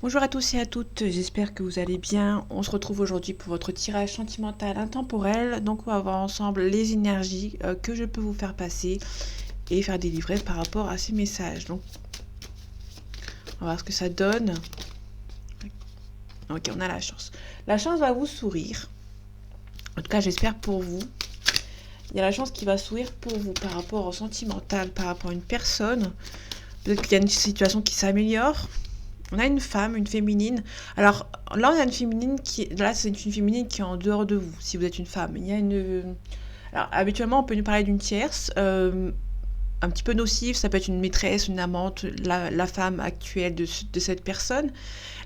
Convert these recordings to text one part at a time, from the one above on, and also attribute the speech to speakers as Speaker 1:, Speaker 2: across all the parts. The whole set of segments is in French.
Speaker 1: Bonjour à tous et à toutes, j'espère que vous allez bien. On se retrouve aujourd'hui pour votre tirage sentimental intemporel. Donc on va voir ensemble les énergies que je peux vous faire passer et faire délivrer par rapport à ces messages. Donc on va voir ce que ça donne. Ok, on a la chance. La chance va vous sourire. En tout cas, j'espère pour vous. Il y a la chance qui va sourire pour vous par rapport au sentimental, par rapport à une personne. Peut-être qu'il y a une situation qui s'améliore. On a une femme, une féminine. Alors là, on a une féminine qui. Là, c'est une féminine qui est en dehors de vous, si vous êtes une femme. Il y a une. Alors, habituellement, on peut nous parler d'une tierce, un petit peu nocive. Ça peut être une maîtresse, une amante, la femme actuelle de cette personne.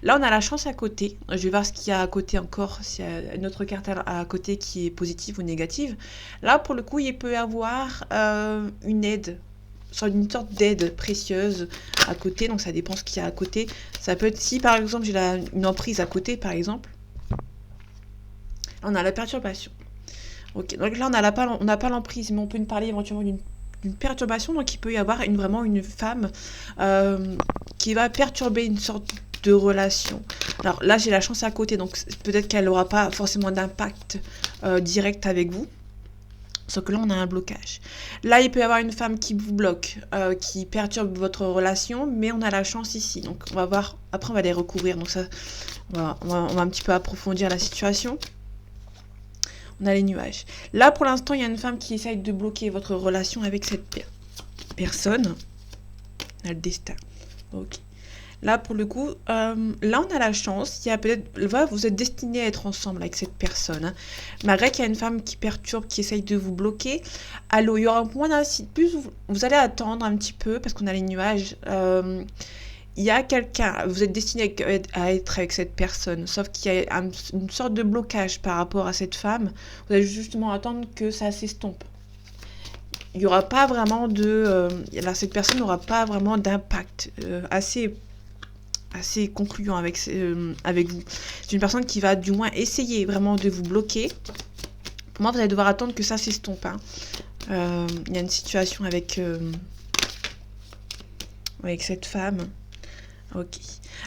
Speaker 1: Là, on a la chance à côté. Je vais voir ce qu'il y a à côté encore, s'il y a une autre carte à côté qui est positive ou négative. Là, pour le coup, il peut y avoir une aide, une sorte d'aide précieuse à côté, donc ça dépend ce qu'il y a à côté. Ça peut être si par exemple j'ai une emprise à côté, par exemple, on a la perturbation. Ok, donc là on n'a pas l'emprise, mais on peut nous parler éventuellement d'une perturbation, donc il peut y avoir vraiment une femme qui va perturber une sorte de relation. Alors là j'ai la chance à côté, donc peut-être qu'elle n'aura pas forcément d'impact direct avec vous. Sauf que là, on a un blocage. Là, il peut y avoir une femme qui vous bloque, qui perturbe votre relation, mais on a la chance ici. Donc, on va voir. Après, on va les recouvrir. Donc, ça, on va un petit peu approfondir la situation. On a les nuages. Là, pour l'instant, il y a une femme qui essaye de bloquer votre relation avec cette personne. On a le destin. Ok. Là, pour le coup, là, on a la chance. Il y a peut-être, vous êtes destiné à être ensemble avec cette personne. Hein. Malgré qu'il y a une femme qui perturbe, qui essaye de vous bloquer. Allô, il y aura moins d'incidents. Plus vous allez attendre un petit peu parce qu'on a les nuages. Il y a quelqu'un, vous êtes destiné à être avec cette personne, sauf qu'il y a une sorte de blocage par rapport à cette femme. Vous allez justement attendre que ça s'estompe. Il n'y aura pas vraiment cette personne n'aura pas vraiment d'impact assez concluant avec vous. C'est une personne qui va du moins essayer vraiment de vous bloquer. Pour moi, vous allez devoir attendre que ça s'estompe. Hein. Il y a une situation avec cette femme. Ok.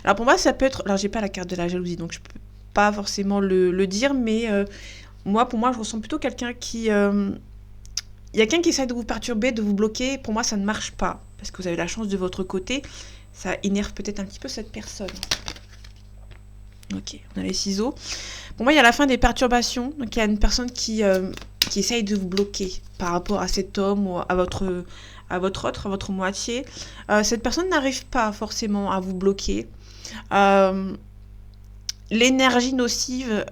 Speaker 1: Alors pour moi, ça peut être... Alors j'ai pas la carte de la jalousie, donc je peux pas forcément le dire, mais pour moi, je ressens plutôt quelqu'un qui... Il y a quelqu'un qui essaie de vous perturber, de vous bloquer. Pour moi, ça ne marche pas, parce que vous avez la chance de votre côté. Ça énerve peut-être un petit peu cette personne. Ok, on a les ciseaux. Pour moi, il y a la fin des perturbations. Donc, il y a une personne qui essaye de vous bloquer par rapport à cet homme ou à votre moitié. Cette personne n'arrive pas forcément à vous bloquer. L'énergie nocive,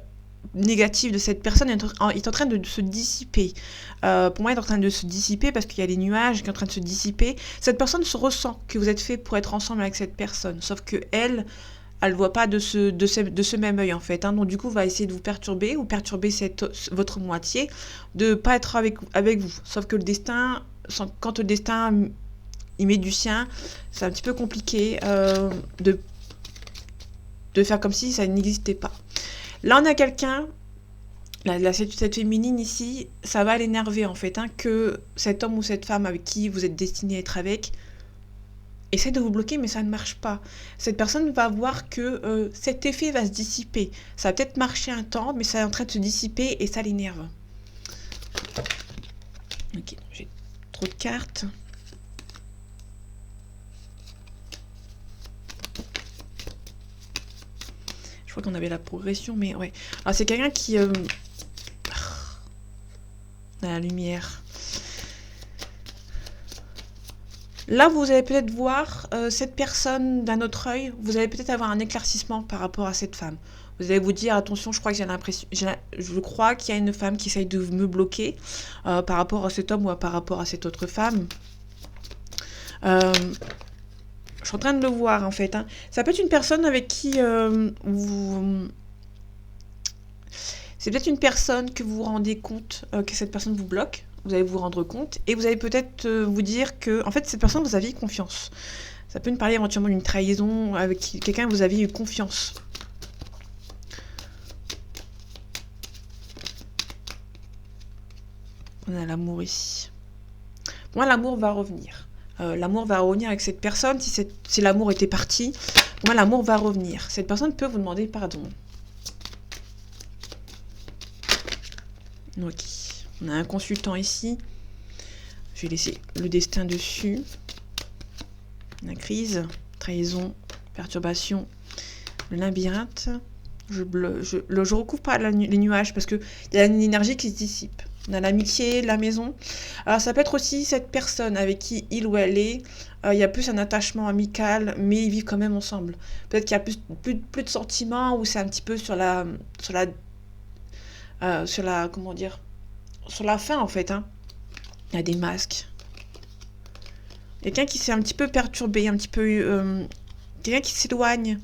Speaker 1: négative de cette personne est en train de se dissiper. Pour moi, elle est en train de se dissiper parce qu'il y a les nuages qui sont en train de se dissiper. Cette personne se ressent que vous êtes fait pour être ensemble avec cette personne. Sauf que elle ne voit pas de ce même œil en fait. Hein. Donc du coup, va essayer de vous perturber ou perturber votre moitié, de ne pas être avec vous. Sauf que le destin, quand le destin il met du sien, c'est un petit peu compliqué de faire comme si ça n'existait pas. Là, on a quelqu'un, cette féminine ici, ça va l'énerver en fait, hein, que cet homme ou cette femme avec qui vous êtes destiné à être avec essaie de vous bloquer, mais ça ne marche pas. Cette personne va voir que cet effet va se dissiper. Ça va peut-être marcher un temps, mais ça est en train de se dissiper et ça l'énerve. Ok, j'ai trop de cartes. Je crois qu'on avait la progression, mais ouais. Alors c'est quelqu'un qui... la lumière. Là, vous allez peut-être voir cette personne d'un autre œil. Vous allez peut-être avoir un éclaircissement par rapport à cette femme. Vous allez vous dire, attention, je crois qu'il y a une femme qui essaye de me bloquer par rapport à cet homme ou par rapport à cette autre femme. Je suis en train de le voir, en fait. Hein. Ça peut être une personne avec qui c'est peut-être une personne que vous vous rendez compte que cette personne vous bloque. Vous allez vous rendre compte et vous allez peut-être vous dire que, en fait, cette personne, vous aviez confiance. Ça peut nous parler éventuellement d'une trahison avec quelqu'un que vous aviez eu confiance. On a l'amour ici. Moi, l'amour va revenir. L'amour va revenir avec cette personne. Si l'amour était parti, Moi, l'amour va revenir. Cette personne peut vous demander pardon. Ok. On a un consultant ici. Je vais laisser le destin dessus. La crise, trahison, perturbation, le labyrinthe. Je recouvre pas les nuages parce qu'il y a une énergie qui se dissipe. On a l'amitié, la maison. Alors ça peut être aussi cette personne avec qui il ou elle est. Il y a plus un attachement amical, mais ils vivent quand même ensemble. Peut-être qu'il y a plus de sentiments ou c'est un petit peu sur la comment dire, sur la fin en fait. Hein. Il y a des masques. Quelqu'un qui s'est un petit peu perturbé, un petit peu quelqu'un qui s'éloigne.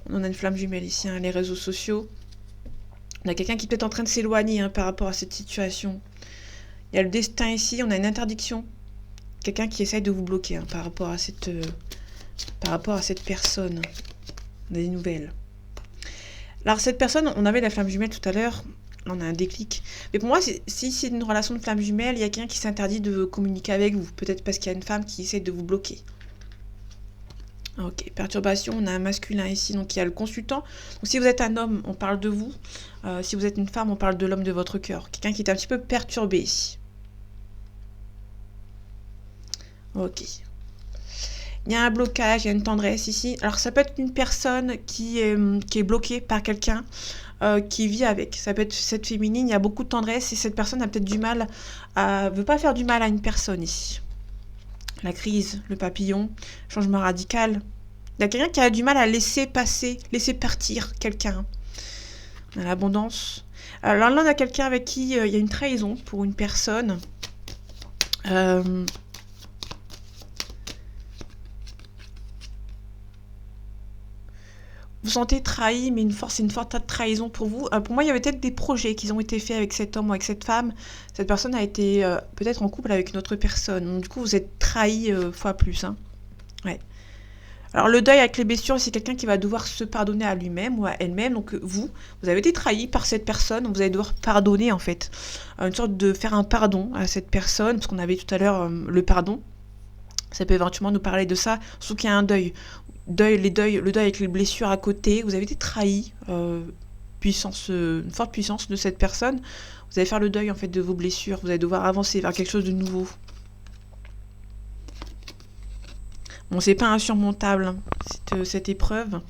Speaker 1: On a une flamme jumelle ici, hein, les réseaux sociaux. On a quelqu'un qui est peut-être en train de s'éloigner hein, par rapport à cette situation. Il y a le destin ici, on a une interdiction. Quelqu'un qui essaye de vous bloquer hein, par rapport à cette personne. On a des nouvelles. Alors cette personne, on avait la flamme jumelle tout à l'heure. On a un déclic. Mais pour moi, si c'est une relation de flamme jumelle, il y a quelqu'un qui s'interdit de communiquer avec vous. Peut-être parce qu'il y a une femme qui essaie de vous bloquer. Ok, perturbation, on a un masculin ici, donc il y a le consultant. Donc si vous êtes un homme, on parle de vous. Si vous êtes une femme, on parle de l'homme de votre cœur. Quelqu'un qui est un petit peu perturbé ici. Ok. Il y a un blocage, il y a une tendresse ici. Alors ça peut être une personne qui est bloquée par quelqu'un qui vit avec. Ça peut être cette féminine, il y a beaucoup de tendresse et cette personne a peut-être du mal veut pas faire du mal à une personne ici. La crise, le papillon, changement radical. Il y a quelqu'un qui a du mal à laisser partir quelqu'un. On a l'abondance. Alors là, on a quelqu'un avec qui il y a une trahison pour une personne. Vous sentez trahi, mais c'est une forte trahison pour vous. Pour moi, il y avait peut-être des projets qui ont été faits avec cet homme ou avec cette femme. Cette personne a été peut-être en couple avec une autre personne. Donc, du coup, vous êtes trahi fois plus. Hein. Ouais. Alors, le deuil avec les blessures, c'est quelqu'un qui va devoir se pardonner à lui-même ou à elle-même. Donc, vous avez été trahi par cette personne. Donc, vous allez devoir pardonner, en fait. Une sorte de faire un pardon à cette personne. Parce qu'on avait tout à l'heure le pardon. Ça peut éventuellement nous parler de ça. Surtout qu'il y a un deuil. Le deuil avec les blessures à côté, vous avez été trahi, une forte puissance de cette personne, vous allez faire le deuil en fait de vos blessures, vous allez devoir avancer vers quelque chose de nouveau. Bon, c'est pas insurmontable, hein, cette épreuve.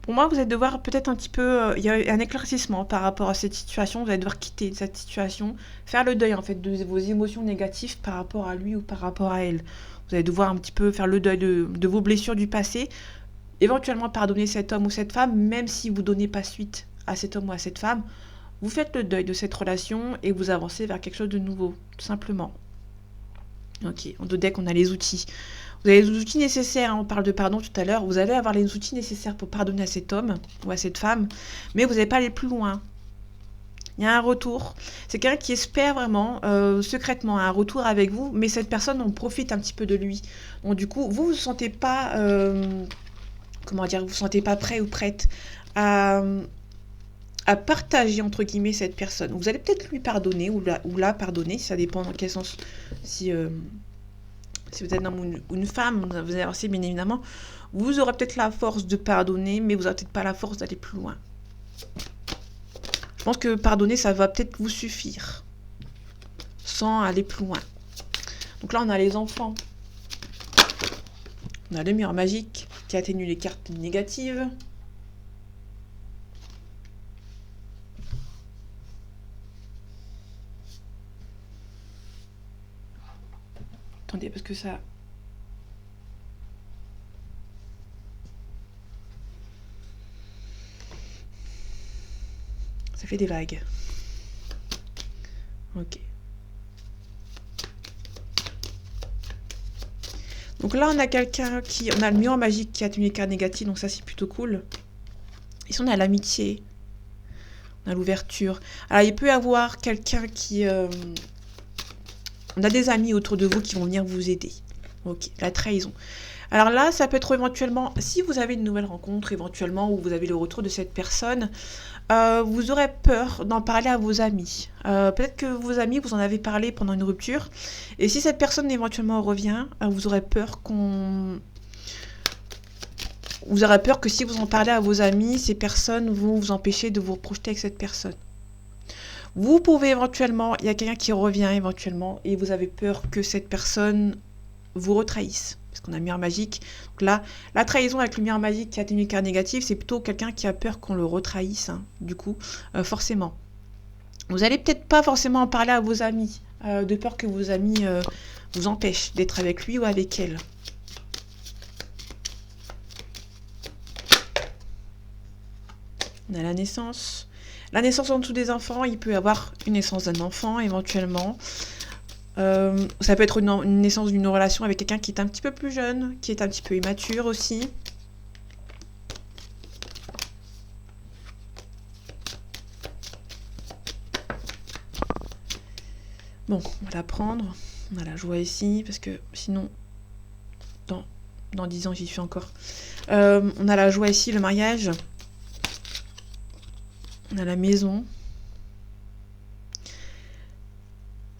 Speaker 1: Pour moi, vous allez devoir peut-être un petit peu... il y a un éclaircissement par rapport à cette situation. Vous allez devoir quitter cette situation, faire le deuil en fait de vos émotions négatives par rapport à lui ou par rapport à elle. Vous allez devoir un petit peu faire le deuil de vos blessures du passé, éventuellement pardonner cet homme ou cette femme, même si vous ne donnez pas suite à cet homme ou à cette femme. Vous faites le deuil de cette relation et vous avancez vers quelque chose de nouveau, tout simplement. Ok, en deux decks, on a les outils. Vous avez les outils nécessaires, hein, on parle de pardon tout à l'heure, vous allez avoir les outils nécessaires pour pardonner à cet homme ou à cette femme, mais vous n'allez pas aller plus loin. Il y a un retour. C'est quelqu'un qui espère vraiment, secrètement, un retour avec vous, mais cette personne, on profite un petit peu de lui. Donc du coup, vous ne vous sentez pas, vous sentez pas prêt ou prête à partager, entre guillemets, cette personne. Vous allez peut-être lui pardonner ou la pardonner, ça dépend dans quel sens, si vous êtes un homme ou une femme, vous allez avancer bien évidemment, vous aurez peut-être la force de pardonner, mais vous n'aurez peut-être pas la force d'aller plus loin. Je pense que pardonner, ça va peut-être vous suffire, sans aller plus loin. Donc là, on a les enfants. On a le mur magique qui atténue les cartes négatives. Attendez, parce que ça... Ça fait des vagues. Ok. Donc là, on a quelqu'un qui... On a le mur magique qui atténue les cartes négatives, donc ça, c'est plutôt cool. Ici, on a l'amitié. On a l'ouverture. Alors, il peut y avoir quelqu'un qui... On a des amis autour de vous qui vont venir vous aider. Ok, la trahison. Alors là, ça peut être éventuellement, si vous avez une nouvelle rencontre, éventuellement, où vous avez le retour de cette personne, Vous aurez peur d'en parler à vos amis. Peut-être que vos amis, vous en avez parlé pendant une rupture. Et si cette personne éventuellement revient, vous aurez peur qu'on... Vous aurez peur que si vous en parlez à vos amis, ces personnes vont vous empêcher de vous projeter avec cette personne. Vous pouvez éventuellement, il y a quelqu'un qui revient éventuellement, et vous avez peur que cette personne vous retrahisse. Parce qu'on a lumière magique. Donc là, la trahison avec lumière magique qui a une carte négative, c'est plutôt quelqu'un qui a peur qu'on le retrahisse, hein, du coup, forcément. Vous allez peut-être pas forcément en parler à vos amis, de peur que vos amis vous empêchent d'être avec lui ou avec elle. On a la naissance. La naissance en dessous des enfants, il peut y avoir une naissance d'un enfant éventuellement. Ça peut être une naissance d'une relation avec quelqu'un qui est un petit peu plus jeune, qui est un petit peu immature aussi. Bon, on va la prendre. On a la joie ici, parce que sinon, dans 10 ans, j'y suis encore. On a la joie ici, le mariage. On a la maison.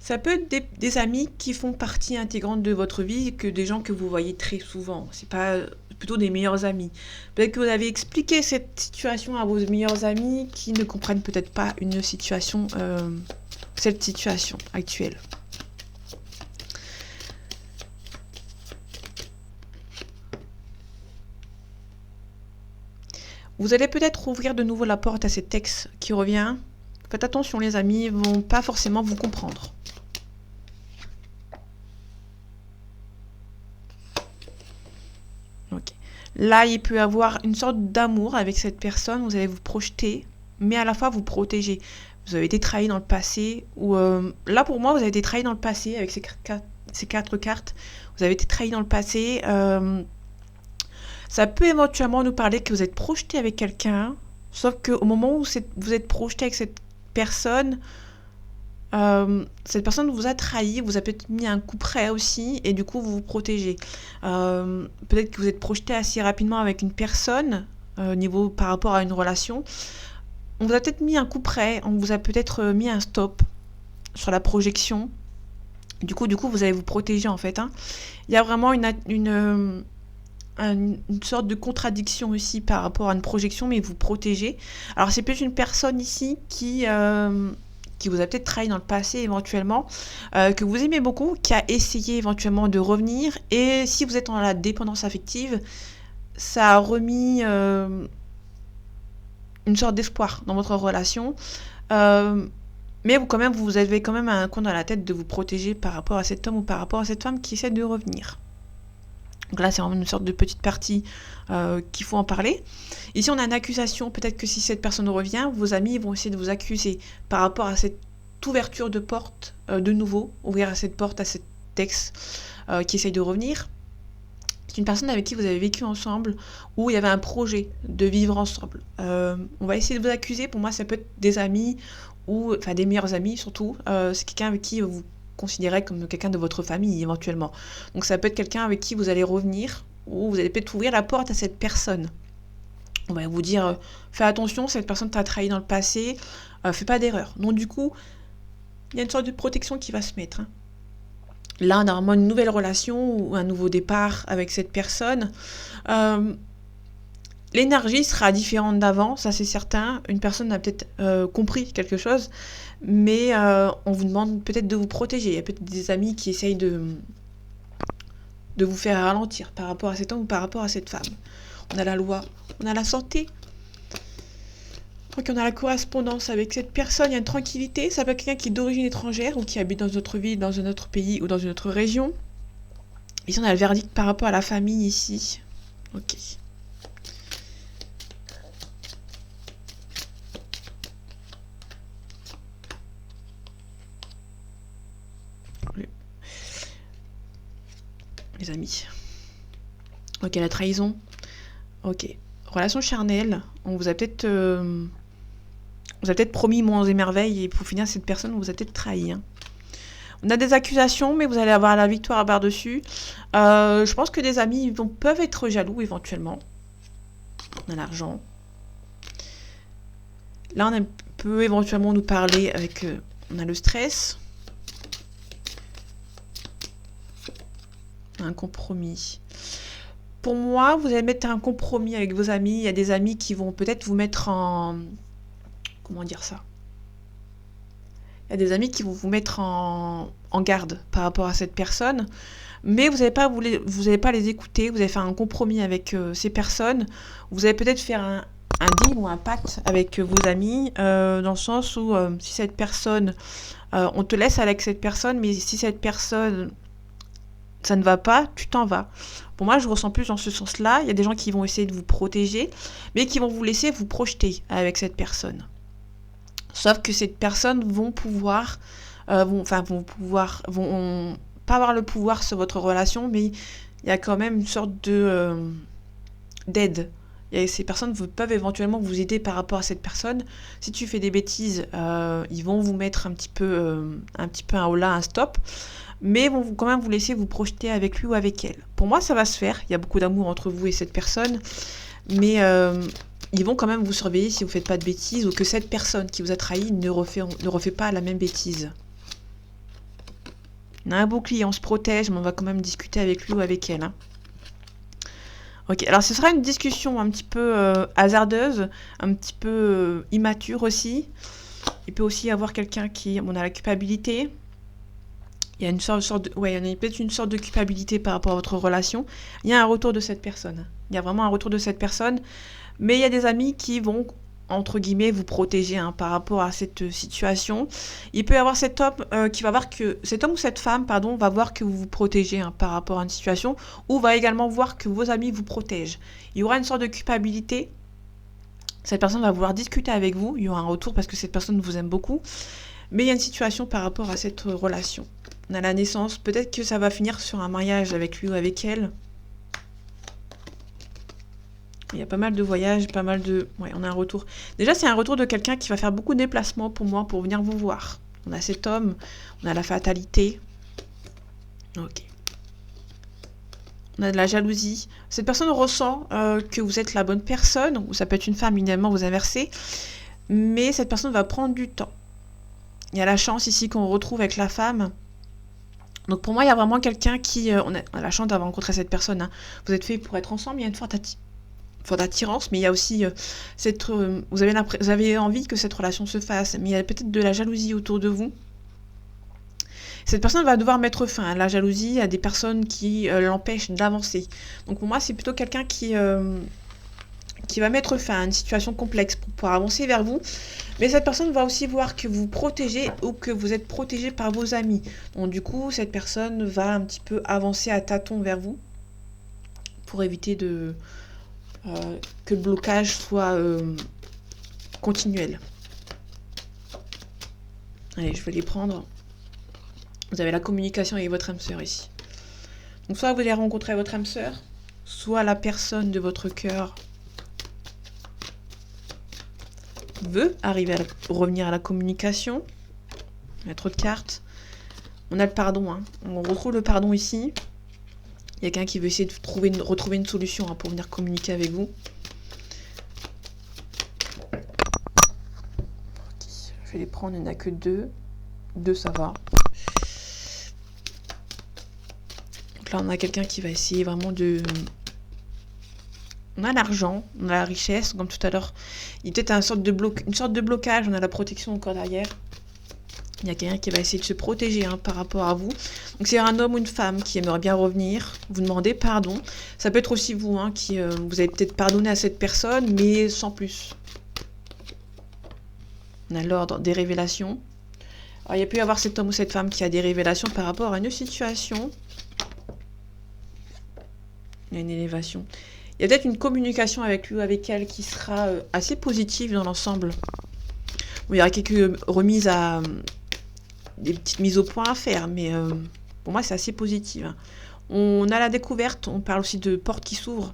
Speaker 1: Ça peut être des amis qui font partie intégrante de votre vie, que des gens que vous voyez très souvent. C'est pas plutôt des meilleurs amis. Peut-être que vous avez expliqué cette situation à vos meilleurs amis qui ne comprennent peut-être pas une situation, cette situation actuelle. Vous allez peut-être ouvrir de nouveau la porte à cet ex qui revient. Faites attention, les amis, ils vont pas forcément vous comprendre. Ok. Là, il peut y avoir une sorte d'amour avec cette personne. Vous allez vous projeter, mais à la fois vous protéger. Vous avez été trahi dans le passé. Ou là, pour moi, vous avez été trahi dans le passé avec ces 4 cartes. Vous avez été trahi dans le passé. Ça peut éventuellement nous parler que vous êtes projeté avec quelqu'un, sauf qu'au moment où vous êtes projeté avec cette personne vous a trahi, vous a peut-être mis un coup près aussi, et du coup vous vous protégez. Peut-être que vous êtes projeté assez rapidement avec une personne, par rapport à une relation. On vous a peut-être mis un coup près, on vous a peut-être mis un stop sur la projection. Du coup vous allez vous protéger en fait. Hein. Il y a vraiment une sorte de contradiction aussi par rapport à une projection, mais vous protégez. Alors c'est peut-être une personne ici qui vous a peut-être trahi dans le passé éventuellement, que vous aimez beaucoup, qui a essayé éventuellement de revenir, et si vous êtes dans la dépendance affective, ça a remis une sorte d'espoir dans votre relation, mais vous avez quand même un coin dans la tête de vous protéger par rapport à cet homme ou par rapport à cette femme qui essaie de revenir. Donc là, c'est vraiment une sorte de petite partie qu'il faut en parler. Ici, on a une accusation. Peut-être que si cette personne revient, vos amis vont essayer de vous accuser par rapport à cette ouverture de porte, de nouveau, ouvrir à cette porte, à cet ex qui essaye de revenir. C'est une personne avec qui vous avez vécu ensemble, où il y avait un projet de vivre ensemble. On va essayer de vous accuser. Pour moi, ça peut être des amis, enfin des meilleurs amis surtout. C'est quelqu'un avec qui vous considérez comme quelqu'un de votre famille éventuellement. Donc ça peut être quelqu'un avec qui vous allez revenir, ou vous allez peut-être ouvrir la porte à cette personne. On va vous dire, fais attention, cette personne t'a trahi dans le passé, fais pas d'erreur. Donc du coup, il y a une sorte de protection qui va se mettre. Hein. Là, on a vraiment une nouvelle relation ou un nouveau départ avec cette personne. L'énergie sera différente d'avant, ça c'est certain. Une personne a peut-être compris quelque chose, mais on vous demande peut-être de vous protéger. Il y a peut-être des amis qui essayent de vous faire ralentir par rapport à cet homme ou par rapport à cette femme. On a la loi, on a la santé. Donc on a la correspondance avec cette personne, il y a une tranquillité. Ça peut être quelqu'un qui est d'origine étrangère ou qui habite dans une autre ville, dans un autre pays ou dans une autre région. Ici on a le verdict par rapport à la famille ici. Ok. Les amis. Ok, la trahison. Ok. Relation charnelle. On vous a peut-être promis monts et merveilles, et pour finir, cette personne vous a peut-être trahi. Hein. On a des accusations, mais vous allez avoir la victoire par-dessus. Je pense que des amis peuvent être jaloux éventuellement. On a l'argent. Là, on peut éventuellement nous parler avec... on a le stress. Un compromis. Pour moi, vous allez mettre un compromis avec vos amis. Il y a des amis qui vont peut-être vous mettre en... Comment dire ça? Il y a des amis qui vont vous mettre en garde par rapport à cette personne. Mais vous n'allez pas les écouter. Vous allez faire un compromis avec ces personnes. Vous allez peut-être faire un deal ou un pacte avec vos amis. Dans le sens où si cette personne... on te laisse avec cette personne. Mais si cette personne... ça ne va pas, tu t'en vas. Pour moi, je ressens plus dans ce sens-là. Il y a des gens qui vont essayer de vous protéger, mais qui vont vous laisser vous projeter avec cette personne. Sauf que ces personnes vont pouvoir, vont pas avoir le pouvoir sur votre relation, mais il y a quand même une sorte d'aide. Ces personnes peuvent éventuellement vous aider par rapport à cette personne. Si tu fais des bêtises, ils vont vous mettre un petit peu un holà, un stop. Mais vont quand même vous laisser vous projeter avec lui ou avec elle. Pour moi, ça va se faire. Il y a beaucoup d'amour entre vous et cette personne. Mais ils vont quand même vous surveiller si vous ne faites pas de bêtises ou que cette personne qui vous a trahi ne refait pas la même bêtise. On a un bouclier, on se protège, mais on va quand même discuter avec lui ou avec elle. Hein. Ok, alors ce sera une discussion un petit peu hasardeuse, un petit peu immature aussi. Il peut aussi y avoir quelqu'un qui... On a la culpabilité. Il y a peut-être une sorte de culpabilité par rapport à votre relation. Il y a un retour de cette personne. Il y a vraiment un retour de cette personne. Mais il y a des amis qui vont, entre guillemets, vous protéger par rapport à cette situation. Il peut y avoir cet homme qui va voir que... Cet homme ou cette femme, pardon, va voir que vous vous protégez par rapport à une situation. Ou va également voir que vos amis vous protègent. Il y aura une sorte de culpabilité. Cette personne va vouloir discuter avec vous. Il y aura un retour parce que cette personne vous aime beaucoup. Mais il y a une situation par rapport à cette relation. On a la naissance. Peut-être que ça va finir sur un mariage avec lui ou avec elle. Il y a pas mal de voyages, pas mal de... Ouais, on a un retour. Déjà, c'est un retour de quelqu'un qui va faire beaucoup de déplacements pour moi, pour venir vous voir. On a cet homme, on a la fatalité. Ok. On a de la jalousie. Cette personne ressent que vous êtes la bonne personne, ou ça peut être une femme, évidemment, vous inversez. Mais cette personne va prendre du temps. Il y a la chance ici qu'on retrouve avec la femme. Donc pour moi, il y a vraiment quelqu'un qui... on a la chance d'avoir rencontré cette personne. Hein. Vous êtes fait pour être ensemble, il y a une forte attirance, mais il y a aussi vous avez envie que cette relation se fasse, mais il y a peut-être de la jalousie autour de vous. Cette personne va devoir mettre fin à la jalousie, à des personnes qui l'empêchent d'avancer. Donc pour moi, c'est plutôt quelqu'un qui va mettre fin à une situation complexe pour pouvoir avancer vers vous. Mais cette personne va aussi voir que vous protégez ou que vous êtes protégé par vos amis. Donc du coup, cette personne va un petit peu avancer à tâtons vers vous pour éviter que le blocage soit continuel. Allez, je vais les prendre. Vous avez la communication avec votre âme sœur ici. Donc soit vous allez rencontrer votre âme sœur, soit la personne de votre cœur veut revenir à la communication. Il y a trop de cartes. On a le pardon. Hein. On retrouve le pardon ici. Il y a quelqu'un qui veut essayer de retrouver une solution pour venir communiquer avec vous. Je vais les prendre, il n'y en a que 2. 2, ça va. Donc là, on a quelqu'un qui va essayer vraiment de... On a l'argent, on a la richesse, comme tout à l'heure. Il y a peut-être une sorte de blocage, on a la protection encore derrière. Il y a quelqu'un qui va essayer de se protéger par rapport à vous. Donc c'est un homme ou une femme qui aimerait bien revenir, vous demander pardon. Ça peut être aussi vous, qui vous avez peut-être pardonné à cette personne, mais sans plus. On a l'ordre des révélations. Alors, il peut y avoir cet homme ou cette femme qui a des révélations par rapport à une situation. Il y a une élévation. Il y a peut-être une communication avec lui ou avec elle qui sera assez positive dans l'ensemble. Bon, il y aura quelques remises des petites mises au point à faire, mais pour moi, c'est assez positif. Hein. On a la découverte, on parle aussi de portes qui s'ouvrent.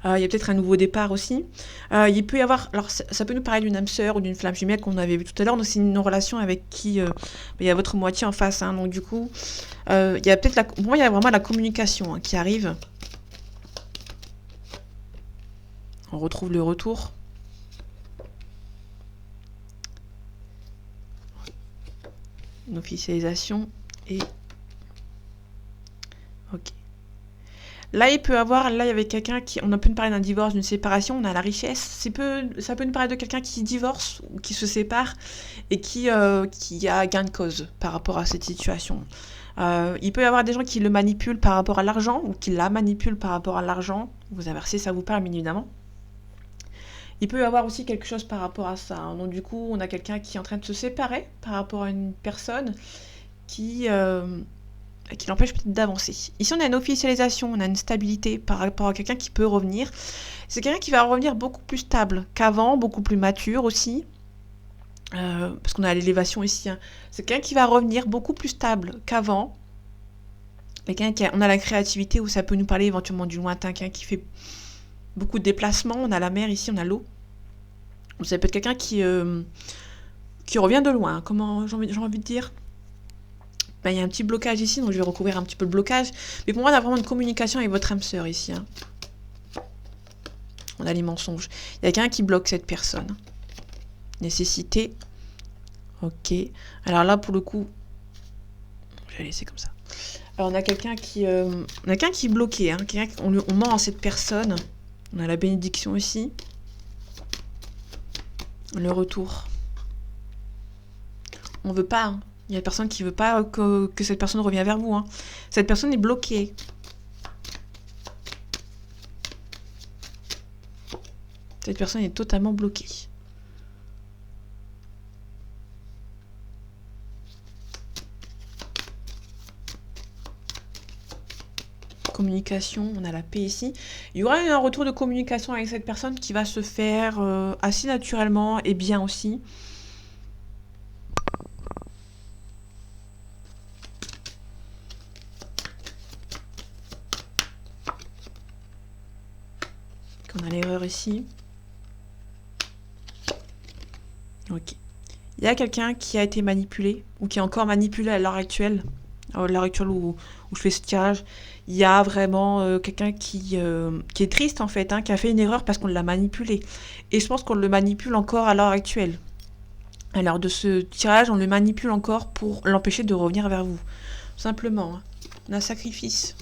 Speaker 1: Il y a peut-être un nouveau départ aussi. Il peut y avoir... Alors, ça peut nous parler d'une âme sœur ou d'une flamme jumelle qu'on avait vu tout à l'heure. Donc, c'est une relation avec qui... il y a votre moitié en face. Hein, donc, du coup, il y a peut-être... Pour moi, il y a vraiment la communication qui arrive. On retrouve le retour. Une officialisation et... Ok. Là, il peut avoir, là, il y avait quelqu'un qui, on a pu nous parler d'un divorce, d'une séparation, on a la richesse. Ça peut nous parler de quelqu'un qui divorce ou qui se sépare et qui a gain de cause par rapport à cette situation. Il peut y avoir des gens qui le manipulent par rapport à l'argent ou qui la manipulent par rapport à l'argent. Vous inversez, ça vous parle, bien évidemment. Il peut y avoir aussi quelque chose par rapport à ça. Hein. Donc, du coup, on a quelqu'un qui est en train de se séparer par rapport à une personne qui l'empêche peut-être d'avancer. Ici, on a une officialisation, on a une stabilité par rapport à quelqu'un qui peut revenir. C'est quelqu'un qui va revenir beaucoup plus stable qu'avant, beaucoup plus mature aussi. Parce qu'on a l'élévation ici. Hein. C'est quelqu'un qui va revenir beaucoup plus stable qu'avant. On a la créativité où ça peut nous parler éventuellement du lointain, quelqu'un qui fait beaucoup de déplacements. On a la mer ici, on a l'eau. Ça peut être quelqu'un qui revient de loin. Comment j'ai envie de dire? Il y a un petit blocage ici, donc je vais recouvrir un petit peu le blocage. Mais pour moi, on a vraiment une communication avec votre âme sœur ici. Hein. On a les mensonges. Il y a quelqu'un qui bloque cette personne. Nécessité. Ok. Alors là, pour le coup, je vais laisser comme ça. Alors on a quelqu'un qui est bloqué. Hein. On ment à cette personne. On a la bénédiction aussi. Le retour. On veut pas. Hein. Il y a personne qui veut pas que cette personne revienne vers vous. Hein. Cette personne est bloquée. Cette personne est totalement bloquée. Communication, on a la paix ici. Il y aura un retour de communication avec cette personne qui va se faire assez naturellement et bien aussi. On a l'erreur ici. Ok. Il y a quelqu'un qui a été manipulé ou qui est encore manipulé à l'heure actuelle. À l'heure actuelle où je fais ce tirage, il y a vraiment quelqu'un qui est triste en fait, hein, qui a fait une erreur parce qu'on l'a manipulé. Et je pense qu'on le manipule encore à l'heure actuelle. À l'heure de ce tirage, on le manipule encore pour l'empêcher de revenir vers vous. Tout simplement. Hein. On a sacrifice.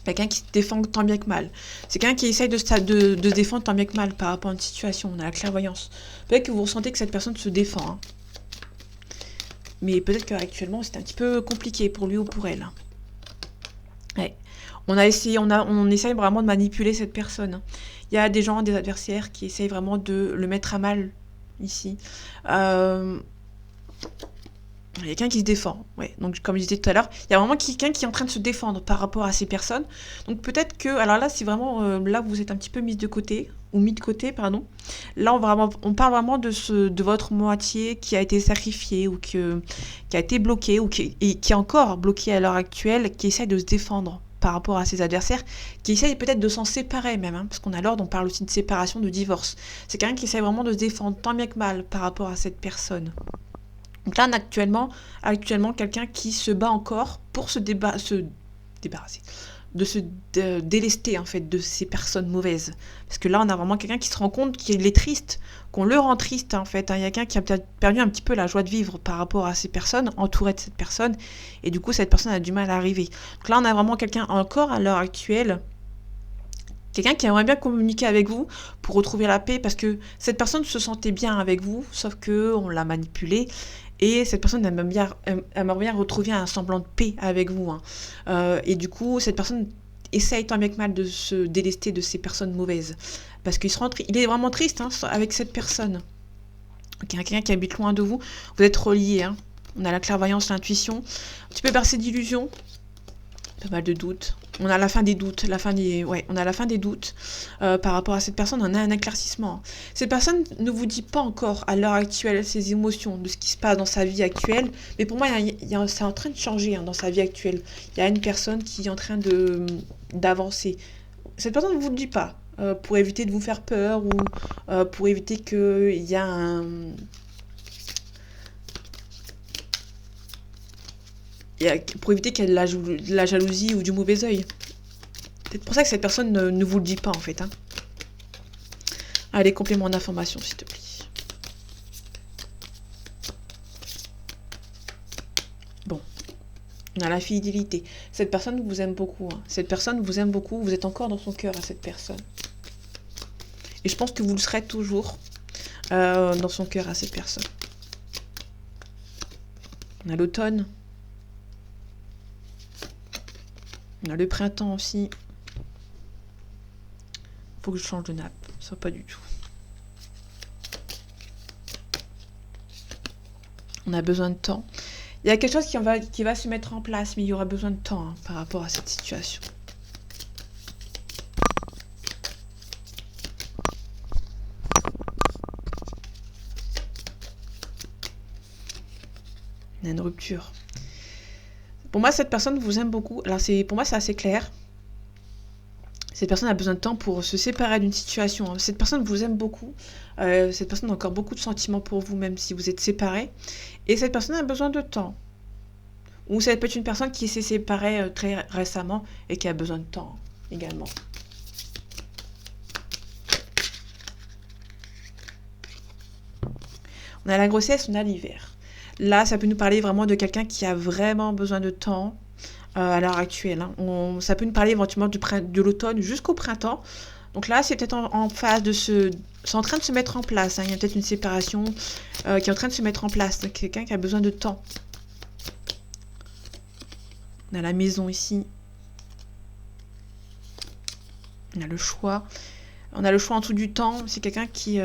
Speaker 1: Quelqu'un qui se défend tant bien que mal. C'est quelqu'un qui essaye de se défendre tant bien que mal par rapport à une situation. On a la clairvoyance. Peut-être que vous ressentez que cette personne se défend. Hein. Mais peut-être qu'actuellement, c'est un petit peu compliqué pour lui ou pour elle. Ouais. On essaye vraiment de manipuler cette personne. Il y a des gens, des adversaires qui essayent vraiment de le mettre à mal ici. Il y a quelqu'un qui se défend. Ouais. Donc, comme je disais tout à l'heure, il y a vraiment quelqu'un qui est en train de se défendre par rapport à ces personnes. Donc, peut-être que... Alors là, c'est vraiment... là, vous êtes un petit peu mis de côté. Ou mis de côté, pardon. Là, on parle vraiment de votre moitié qui a été sacrifiée ou qui a été bloquée ou qui est encore bloquée à l'heure actuelle, qui essaie de se défendre par rapport à ses adversaires, qui essaye peut-être de s'en séparer même, hein, parce qu'on a l'ordre, on parle aussi de séparation, de divorce. C'est quelqu'un qui essaie vraiment de se défendre tant bien que mal par rapport à cette personne. Donc là, on a actuellement quelqu'un qui se bat encore pour se débarrasser, de se délester en fait de ces personnes mauvaises. Parce que là, on a vraiment quelqu'un qui se rend compte qu'il est triste, qu'on le rend triste en fait. Hein. Il y a quelqu'un qui a peut-être perdu un petit peu la joie de vivre par rapport à ces personnes, entouré de cette personne, et du coup, cette personne a du mal à arriver. Donc là, on a vraiment quelqu'un encore à l'heure actuelle, quelqu'un qui aimerait bien communiquer avec vous pour retrouver la paix, parce que cette personne se sentait bien avec vous, sauf qu'on l'a manipulée. Et cette personne aimerait bien retrouver un semblant de paix avec vous. Hein. Et du coup, cette personne essaye tant bien que mal de se délester de ces personnes mauvaises. Parce qu'il est vraiment triste hein, avec cette personne. Quelqu'un qui habite loin de vous. Vous êtes reliés. Hein. On a la clairvoyance, l'intuition. Un petit peu bercé d'illusions. Pas mal de doutes. On a la fin des doutes. On a la fin des doutes. Par rapport à cette personne, on a un éclaircissement. Cette personne ne vous dit pas encore à l'heure actuelle ses émotions, de ce qui se passe dans sa vie actuelle. Mais pour moi, c'est en train de changer hein, dans sa vie actuelle. Il y a une personne qui est en train d'avancer. Cette personne ne vous le dit pas. Pour éviter de vous faire peur ou pour éviter qu'il y a pour éviter qu'il y ait de la jalousie ou du mauvais œil. C'est pour ça que cette personne ne vous le dit pas en fait. Hein. Allez, complément d'information s'il te plaît. Bon, on a la fidélité. Cette personne vous aime beaucoup. Hein. Cette personne vous aime beaucoup. Vous êtes encore dans son cœur à cette personne. Et je pense que vous le serez toujours dans son cœur à cette personne. On a l'automne. On a le printemps aussi. Faut que je change de nappe. Ça pas du tout. On a besoin de temps. Il y a quelque chose qui va se mettre en place, mais il y aura besoin de temps hein, par rapport à cette situation. Il y a une rupture. Pour moi, cette personne vous aime beaucoup. Alors, pour moi, c'est assez clair. Cette personne a besoin de temps pour se séparer d'une situation. Cette personne vous aime beaucoup. Cette personne a encore beaucoup de sentiments pour vous, même si vous êtes séparés. Et cette personne a besoin de temps. Ou ça peut être une personne qui s'est séparée très récemment et qui a besoin de temps également. On a la grossesse, on a l'hiver. Là, ça peut nous parler vraiment de quelqu'un qui a vraiment besoin de temps à l'heure actuelle. Hein. Ça peut nous parler éventuellement de l'automne jusqu'au printemps. Donc là, c'est peut-être en phase de c'est en train de se mettre en place. Hein. Il y a peut-être une séparation qui est en train de se mettre en place. Donc, quelqu'un qui a besoin de temps. On a la maison ici. On a le choix. On a le choix en dessous du temps. C'est quelqu'un qui...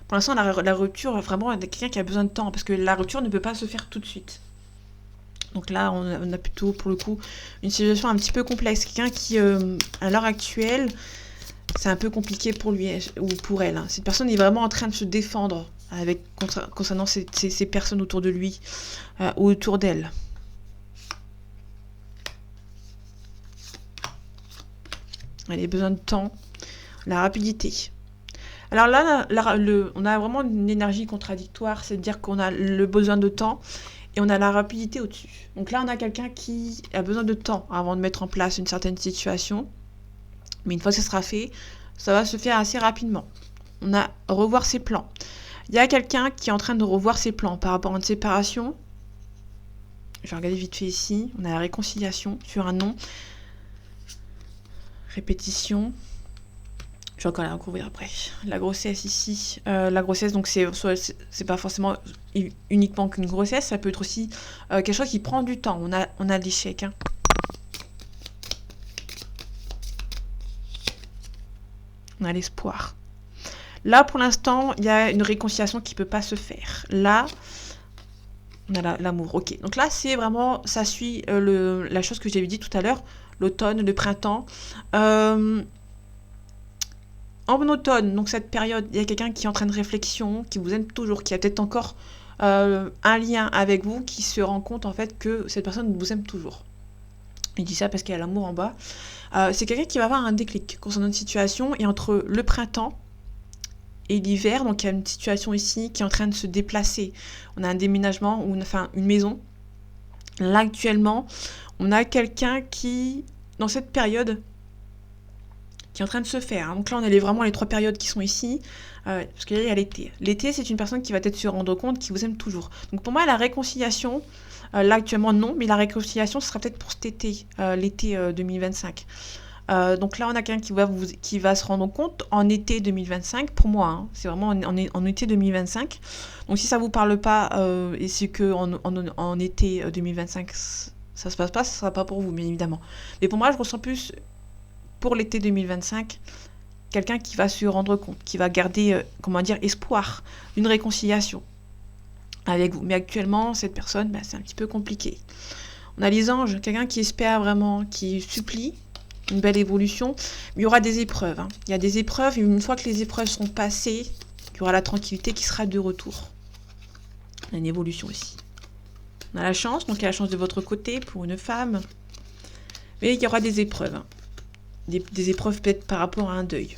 Speaker 1: Pour l'instant, la rupture, vraiment, quelqu'un qui a besoin de temps. Parce que la rupture ne peut pas se faire tout de suite. Donc là, on a plutôt, pour le coup, une situation un petit peu complexe. Quelqu'un qui, à l'heure actuelle, c'est un peu compliqué pour lui ou pour elle. Hein. Cette personne est vraiment en train de se défendre concernant ces personnes autour de lui ou autour d'elle. Elle a besoin de temps, la rapidité. Alors là, on a vraiment une énergie contradictoire, c'est-à-dire qu'on a le besoin de temps et on a la rapidité au-dessus. Donc là, on a quelqu'un qui a besoin de temps avant de mettre en place une certaine situation. Mais une fois que ça sera fait, ça va se faire assez rapidement. On a revoir ses plans. Il y a quelqu'un qui est en train de revoir ses plans par rapport à une séparation. Je vais regarder vite fait ici. On a la réconciliation sur un nom. Répétition. Je vais encore la recouvrir après. La grossesse ici. La grossesse, donc c'est pas forcément uniquement qu'une grossesse. Ça peut être aussi quelque chose qui prend du temps. On a l'échec. Hein. On a l'espoir. Là, pour l'instant, il y a une réconciliation qui ne peut pas se faire. Là, on a l'amour. Ok. Donc là, c'est vraiment, ça suit la chose que j'avais dit tout à l'heure, l'automne, le printemps. En automne, donc cette période, il y a quelqu'un qui est en train de réflexion, qui vous aime toujours, qui a peut-être encore un lien avec vous, qui se rend compte en fait que cette personne vous aime toujours. Il dit ça parce qu'il y a l'amour en bas. C'est quelqu'un qui va avoir un déclic concernant une situation, et entre le printemps et l'hiver, donc il y a une situation ici qui est en train de se déplacer. On a un déménagement, ou une maison. Là actuellement, on a quelqu'un qui, dans cette période, qui est en train de se faire. Donc là, on a vraiment les 3 périodes qui sont ici, parce qu'il y a l'été. L'été, c'est une personne qui va peut-être se rendre compte qu'il vous aime toujours. Donc pour moi, la réconciliation, là actuellement non, mais la réconciliation, ce sera peut-être pour cet été, l'été 2025. Donc là, on a quelqu'un qui va se rendre compte en été 2025, pour moi, hein, c'est vraiment en été 2025. Donc si ça ne vous parle pas, et c'est qu'en été 2025, ça se passe pas, ce ne sera pas pour vous, bien évidemment. Mais pour moi, je ressens plus... pour l'été 2025, quelqu'un qui va se rendre compte, qui va garder, espoir d'une réconciliation avec vous. Mais actuellement, cette personne, c'est un petit peu compliqué. On a les anges, quelqu'un qui espère vraiment, qui supplie une belle évolution. Mais il y aura des épreuves. Hein. Il y a des épreuves, et une fois que les épreuves sont passées, il y aura la tranquillité qui sera de retour. On a une évolution aussi. On a la chance, donc il y a la chance de votre côté pour une femme. Mais il y aura des épreuves. Hein. Des épreuves peut-être par rapport à un deuil.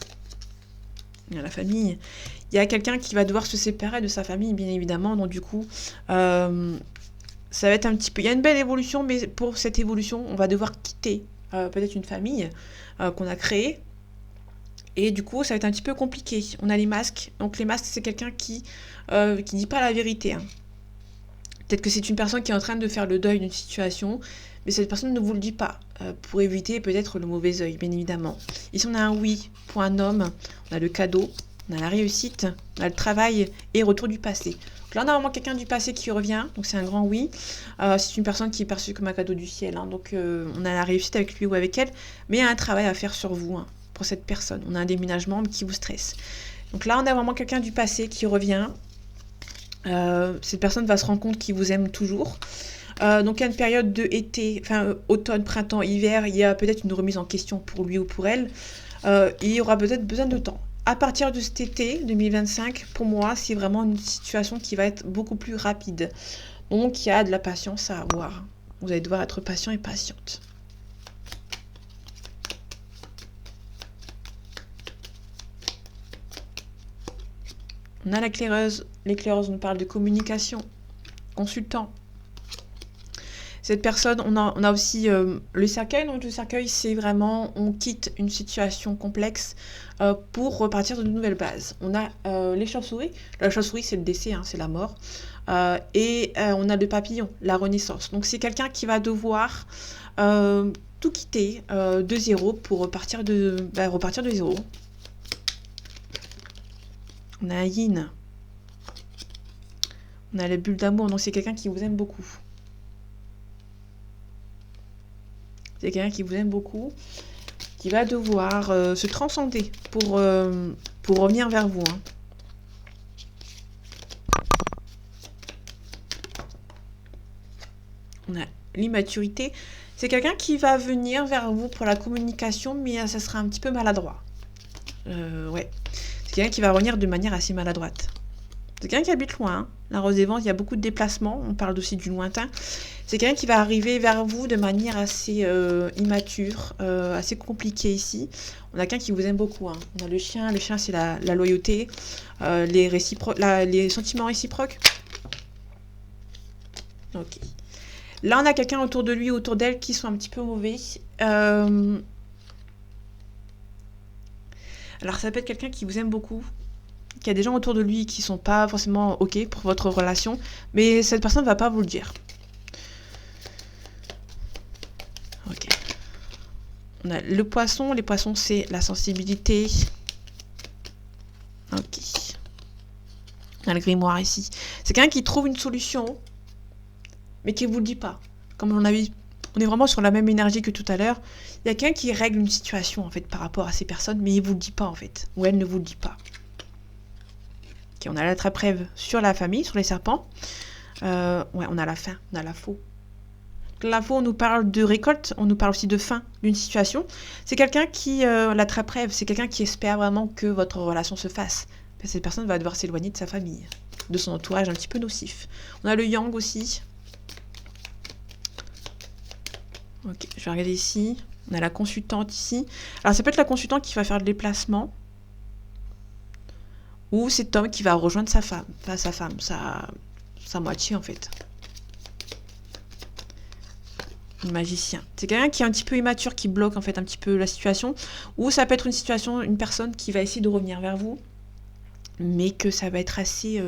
Speaker 1: Il y a la famille. Il y a quelqu'un qui va devoir se séparer de sa famille, bien évidemment. Donc du coup, ça va être un petit peu... Il y a une belle évolution, mais pour cette évolution, on va devoir quitter peut-être une famille qu'on a créée. Et du coup, ça va être un petit peu compliqué. On a les masques. Donc les masques, c'est quelqu'un qui dit pas la vérité. Hein. Peut-être que c'est une personne qui est en train de faire le deuil d'une situation, mais cette personne ne vous le dit pas, pour éviter peut-être le mauvais œil, bien évidemment. Ici, on a un oui pour un homme, on a le cadeau, on a la réussite, on a le travail et retour du passé. Donc là, on a vraiment quelqu'un du passé qui revient, donc c'est un grand oui. C'est une personne qui est perçue comme un cadeau du ciel, hein, donc on a la réussite avec lui ou avec elle, mais il y a un travail à faire sur vous, hein, pour cette personne. On a un déménagement qui vous stresse. Donc là, on a vraiment quelqu'un du passé qui revient. Cette personne va se rendre compte qu'il vous aime toujours. Donc il y a une période de été, automne, printemps, hiver, il y a peut-être une remise en question pour lui ou pour elle. Il y aura peut-être besoin de temps. À partir de cet été 2025, pour moi, c'est vraiment une situation qui va être beaucoup plus rapide. Donc il y a de la patience à avoir. Vous allez devoir être patient et patiente. On a l'éclaireuse. L'éclaireuse nous parle de communication, consultant. Cette personne, on a aussi le cercueil. Donc le cercueil, c'est vraiment, on quitte une situation complexe pour repartir de nouvelles bases. On a les chauves-souris. La chauve-souris, c'est le décès, hein, c'est la mort. Et on a le papillon, la renaissance. Donc c'est quelqu'un qui va devoir tout quitter de zéro pour repartir de zéro. On a un yin. On a la bulle d'amour, donc c'est quelqu'un qui vous aime beaucoup. C'est quelqu'un qui vous aime beaucoup, qui va devoir se transcender pour revenir vers vous. Hein. On a l'immaturité. C'est quelqu'un qui va venir vers vous pour la communication, mais ça sera un petit peu maladroit. Ouais. C'est quelqu'un qui va revenir de manière assez maladroite. C'est quelqu'un qui habite loin. Hein. La Rose des Vents, il y a beaucoup de déplacements. On parle aussi du lointain. C'est quelqu'un qui va arriver vers vous de manière assez immature, assez compliquée ici. On a quelqu'un qui vous aime beaucoup. Hein. On a le chien. Le chien, c'est la loyauté, les sentiments réciproques. Ok. Là, on a quelqu'un autour de lui, autour d'elle, qui sont un petit peu mauvais. Alors, ça peut être quelqu'un qui vous aime beaucoup, qu'il y a des gens autour de lui qui sont pas forcément OK pour votre relation, mais cette personne ne va pas vous le dire. OK. On a le poisson. Les poissons, c'est la sensibilité. OK. On a le grimoire ici. C'est quelqu'un qui trouve une solution, mais qui ne vous le dit pas. Comme on est vraiment sur la même énergie que tout à l'heure. Il y a quelqu'un qui règle une situation, en fait, par rapport à ces personnes, mais il ne vous le dit pas, en fait. Ou elle ne vous le dit pas. Okay, on a la trêve sur la famille, sur les serpents. Ouais, on a la fin, on a la faux. La faux, on nous parle de récolte, on nous parle aussi de fin d'une situation. C'est quelqu'un qui, la trêve, c'est quelqu'un qui espère vraiment que votre relation se fasse. Mais cette personne va devoir s'éloigner de sa famille, de son entourage un petit peu nocif. On a le yang aussi. Ok, je vais regarder ici. On a la consultante ici. Alors, ça peut être la consultante qui va faire le déplacement. Ou cet homme qui va rejoindre sa femme. Enfin, sa moitié, en fait. Le magicien. C'est quelqu'un qui est un petit peu immature, qui bloque, en fait, un petit peu la situation. Ou ça peut être une personne qui va essayer de revenir vers vous. Mais que ça va être assez...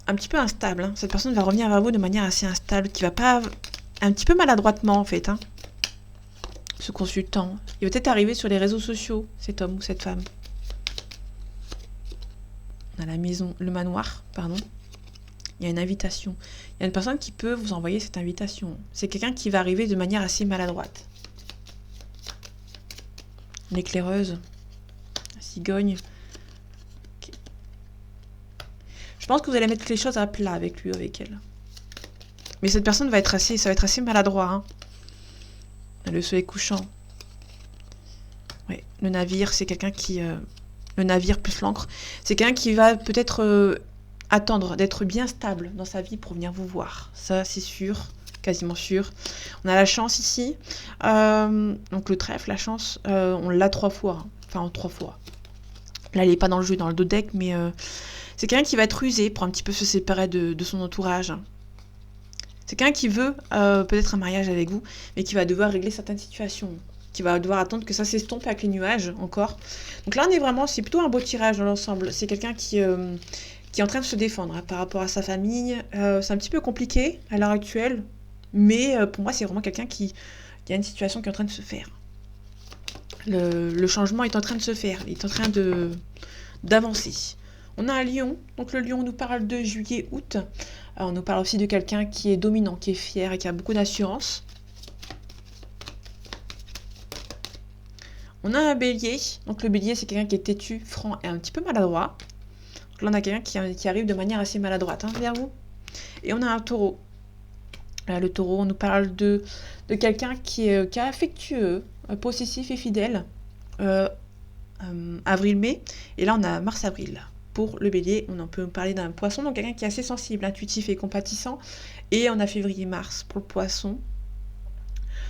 Speaker 1: un petit peu instable. Hein. Cette personne va revenir vers vous de manière assez instable, qui va pas... un petit peu maladroitement, en fait. Hein. Ce consultant. Il va peut-être arriver sur les réseaux sociaux, cet homme ou cette femme. On a la maison, le manoir, pardon. Il y a une invitation. Il y a une personne qui peut vous envoyer cette invitation. C'est quelqu'un qui va arriver de manière assez maladroite. L'éclaireuse. La cigogne. Okay. Je pense que vous allez mettre les choses à plat avec lui ou avec elle. Mais cette personne ça va être assez maladroit. Hein. Le soleil couchant. Ouais, le navire, c'est quelqu'un qui... le navire plus l'encre. C'est quelqu'un qui va peut-être attendre d'être bien stable dans sa vie pour venir vous voir. Ça, c'est sûr. Quasiment sûr. On a la chance ici. Donc le trèfle, la chance, on l'a 3 fois. Hein. Enfin, en 3 fois. Là, elle n'est pas dans le jeu, dans le dodeck, mais c'est quelqu'un qui va être rusé pour un petit peu se séparer de son entourage. C'est quelqu'un qui veut peut-être un mariage avec vous, mais qui va devoir régler certaines situations. Qui va devoir attendre que ça s'estompe avec les nuages encore. Donc là, c'est plutôt un beau tirage dans l'ensemble. C'est quelqu'un qui qui est en train de se défendre par rapport à sa famille. C'est un petit peu compliqué à l'heure actuelle, mais pour moi, c'est vraiment quelqu'un qui a une situation qui est en train de se faire. Le changement est en train de se faire, il est en train d'avancer. On a un lion, donc le lion nous parle de juillet-août. On nous parle aussi de quelqu'un qui est dominant, qui est fier et qui a beaucoup d'assurance. On a un bélier, donc le bélier c'est quelqu'un qui est têtu, franc et un petit peu maladroit. Donc là on a quelqu'un qui arrive de manière assez maladroite vers vous. Et on a un taureau. Le taureau, on nous parle de quelqu'un qui est affectueux, possessif et fidèle. Avril-mai. Et là on a mars-avril. Pour le bélier, on en peut parler d'un poisson, donc quelqu'un qui est assez sensible, intuitif et compatissant. Et on a février-mars pour le poisson.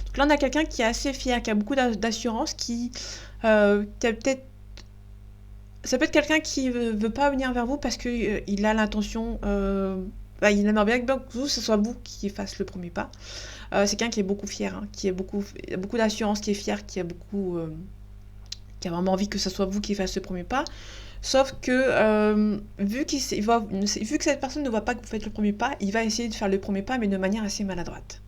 Speaker 1: Donc là, on a quelqu'un qui est assez fier, qui a beaucoup d'assurance, qui a peut-être... Ça peut être quelqu'un qui veut pas venir vers vous parce qu'il a l'intention... il aimerait bien que vous, ce soit vous qui fasse le premier pas. C'est quelqu'un qui est beaucoup fier, qui a beaucoup d'assurance, qui est fier, qui a vraiment envie que ce soit vous qui fasse le premier pas. Sauf que vu que cette personne ne voit pas que vous faites le premier pas, il va essayer de faire le premier pas, mais de manière assez maladroite.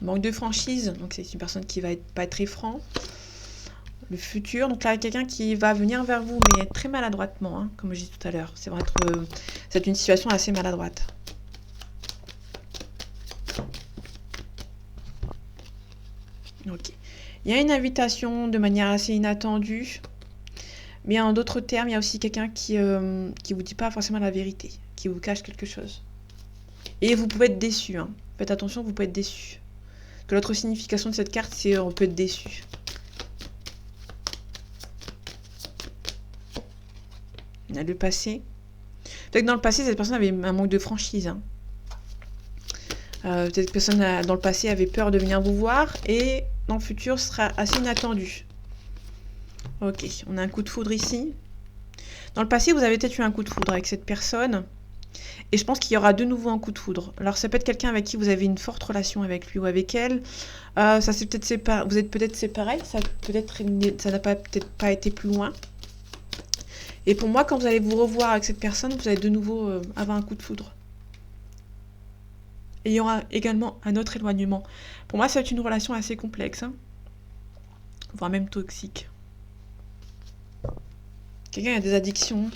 Speaker 1: Manque de franchise, donc c'est une personne qui va pas être très franc. Le futur, donc là, quelqu'un qui va venir vers vous, mais très maladroitement, comme je disais tout à l'heure. C'est une situation assez maladroite. Ok. Il y a une invitation de manière assez inattendue, mais en d'autres termes, il y a aussi quelqu'un qui vous dit pas forcément la vérité, qui vous cache quelque chose. Et vous pouvez être déçu. Faites attention, vous pouvez être déçu. Que l'autre signification de cette carte, c'est on peut être déçu. On a le passé. Peut-être que dans le passé, cette personne avait un manque de franchise. Peut-être que cette personne dans le passé avait peur de venir vous voir et dans le futur ce sera assez inattendu. Ok, on a un coup de foudre ici. Dans le passé, vous avez peut-être eu un coup de foudre avec cette personne. Et je pense qu'il y aura de nouveau un coup de foudre. Alors ça peut être quelqu'un avec qui vous avez une forte relation avec lui ou avec elle. Ça c'est peut-être vous êtes peut-être séparés. Ça n'a peut-être pas été plus loin. Et pour moi, quand vous allez vous revoir avec cette personne, vous allez de nouveau avoir un coup de foudre. Et il y aura également un autre éloignement. Pour moi, c'est une relation assez complexe, voire même toxique. Quelqu'un a des addictions.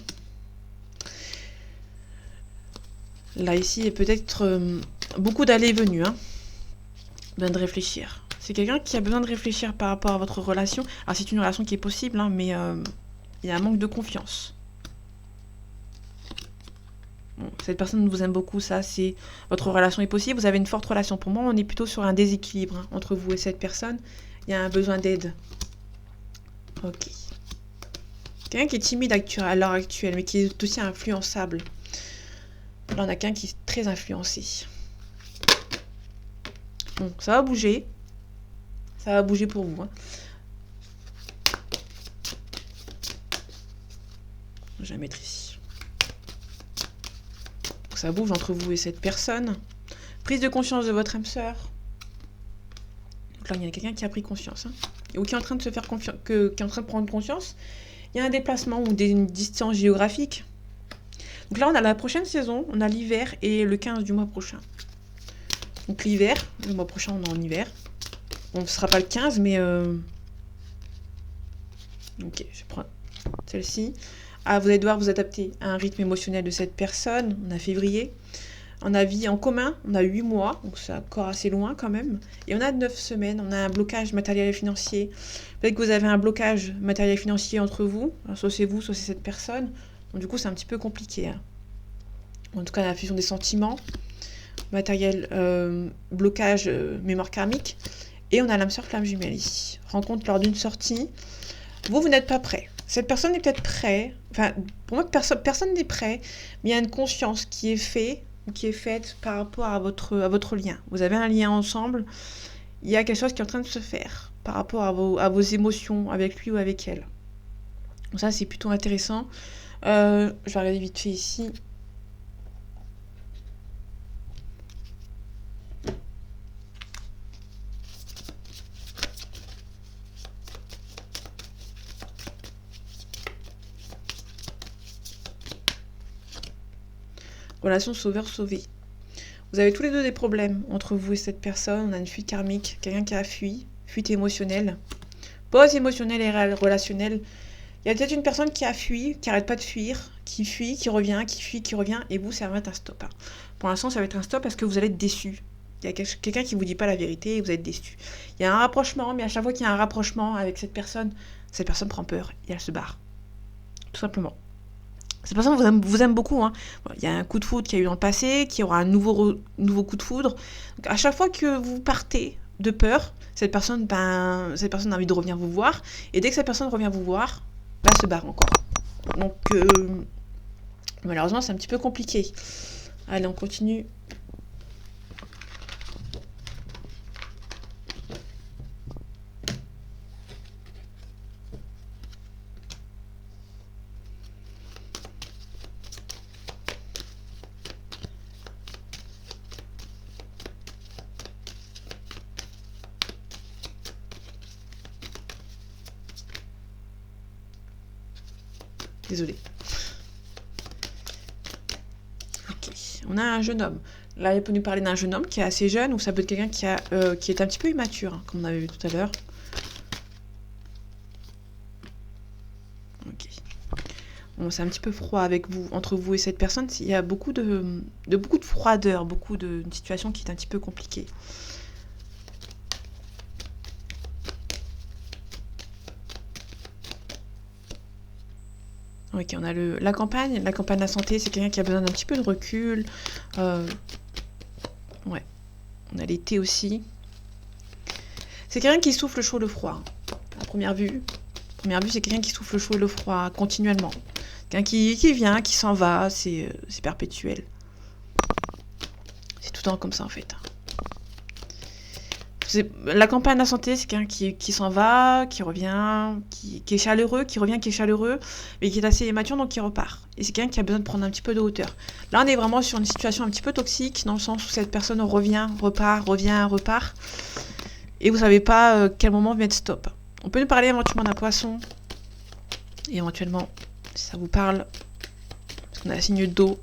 Speaker 1: Là, ici, il y a peut-être beaucoup d'allées et venues. Besoin de réfléchir. C'est quelqu'un qui a besoin de réfléchir par rapport à votre relation. Alors, c'est une relation qui est possible, mais il y a un manque de confiance. Bon, cette personne vous aime beaucoup, ça, c'est... Votre relation est possible, vous avez une forte relation. Pour moi, on est plutôt sur un déséquilibre entre vous et cette personne. Il y a un besoin d'aide. Ok. Quelqu'un qui est timide à l'heure actuelle, mais qui est aussi influençable. Là, on a quelqu'un qui est très influencé. Bon, ça va bouger. Ça va bouger pour vous. Je vais la mettre ici. Donc, ça bouge entre vous et cette personne. Prise de conscience de votre âme sœur. Donc là, il y a quelqu'un qui a pris conscience. Ou qui est en train de se faire confiance, qui est en train de prendre conscience. Il y a un déplacement ou une distance géographique. Donc là, on a la prochaine saison, on a l'hiver et le 15 du mois prochain. Donc l'hiver, le mois prochain, on est en hiver. Bon, ce ne sera pas le 15, mais... Ok, je prends celle-ci. Vous allez devoir vous adapter à un rythme émotionnel de cette personne. On a février. On a vie en commun, on a 8 mois, donc c'est encore assez loin quand même. Et on a 9 semaines, on a un blocage matériel et financier. Peut-être que vous avez un blocage matériel et financier entre vous. Alors, soit c'est vous, soit c'est cette personne. Donc du coup, c'est un petit peu compliqué. En tout cas, la fusion des sentiments. Matériel, blocage, mémoire karmique. Et on a l'âme sœur flamme jumelle ici. Rencontre lors d'une sortie. Vous n'êtes pas prêt. Cette personne est peut-être prête. Enfin, pour moi, personne n'est prêt. Mais il y a une conscience qui est faite par rapport à votre lien. Vous avez un lien ensemble. Il y a quelque chose qui est en train de se faire par rapport à vos émotions avec lui ou avec elle. Donc ça, c'est plutôt intéressant. Je vais regarder vite fait ici. relation sauveur-sauvé. Vous avez tous les deux des problèmes entre vous et cette personne. On a une fuite karmique, quelqu'un qui a fui, fuite émotionnelle, pause émotionnelle et relationnelle. Il y a peut-être une personne qui a fui, qui arrête pas de fuir, qui fuit, qui revient, qui fuit, qui revient, et vous, ça va être un stop. Pour l'instant, ça va être un stop parce que vous allez être déçu. Il y a quelqu'un qui vous dit pas la vérité et vous êtes déçu. Il y a un rapprochement, mais à chaque fois qu'il y a un rapprochement avec cette personne prend peur et elle se barre. Tout simplement. Cette personne vous aime beaucoup. Hein. Il y a un coup de foudre qu'il y a eu dans le passé, qu'il y aura un nouveau coup de foudre. Donc, à chaque fois que vous partez de peur, cette personne a envie de revenir vous voir. Et dès que cette personne revient vous voir, elle se barre encore. Donc, malheureusement, c'est un petit peu compliqué. Allez, on continue. Désolée. Ok, on a un jeune homme. Là, il peut nous parler d'un jeune homme qui est assez jeune, ou ça peut être quelqu'un qui est un petit peu immature, hein, comme on avait vu tout à l'heure. Ok. Bon, c'est un petit peu froid avec vous, entre vous et cette personne. Il y a beaucoup de froideur, une situation qui est un petit peu compliquée. Ok, on a la campagne. La campagne de la santé, c'est quelqu'un qui a besoin d'un petit peu de recul. Ouais. On a l'été aussi. C'est quelqu'un qui souffle le chaud et le froid. À première vue. C'est quelqu'un qui souffle le chaud et le froid continuellement. Quelqu'un qui vient, qui s'en va, c'est perpétuel. C'est tout le temps comme ça en fait. La campagne de la santé, c'est quelqu'un qui s'en va, qui revient, qui est chaleureux, qui revient, qui est chaleureux, mais qui est assez immature, donc qui repart. Et c'est quelqu'un qui a besoin de prendre un petit peu de hauteur. Là, on est vraiment sur une situation un petit peu toxique, dans le sens où cette personne revient, repart, et vous savez pas quel moment mettre stop. On peut nous parler éventuellement d'un poisson, et éventuellement, si ça vous parle, parce qu'on a la signe d'eau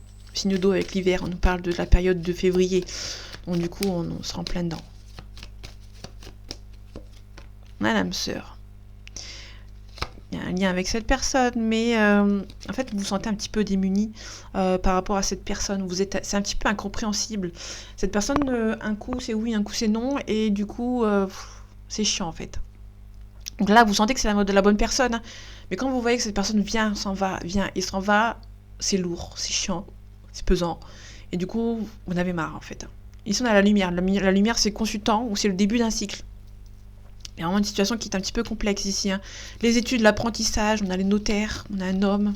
Speaker 1: avec l'hiver, on nous parle de la période de février, donc du coup, on sera en plein dedans. On a l'âme sœur. Il y a un lien avec cette personne, mais en fait, vous vous sentez un petit peu démuni par rapport à cette personne. C'est un petit peu incompréhensible. Cette personne, un coup c'est oui, un coup c'est non, et du coup, c'est chiant en fait. Donc là, vous sentez que c'est la bonne personne, hein, mais quand vous voyez que cette personne vient et s'en va, c'est lourd, c'est chiant, c'est pesant, et du coup, vous en avez marre en fait. Ici, on a la lumière. La lumière, c'est consultant ou c'est le début d'un cycle. Il y a vraiment une situation qui est un petit peu complexe ici. Hein. Les études, l'apprentissage, on a les notaires, on a un homme,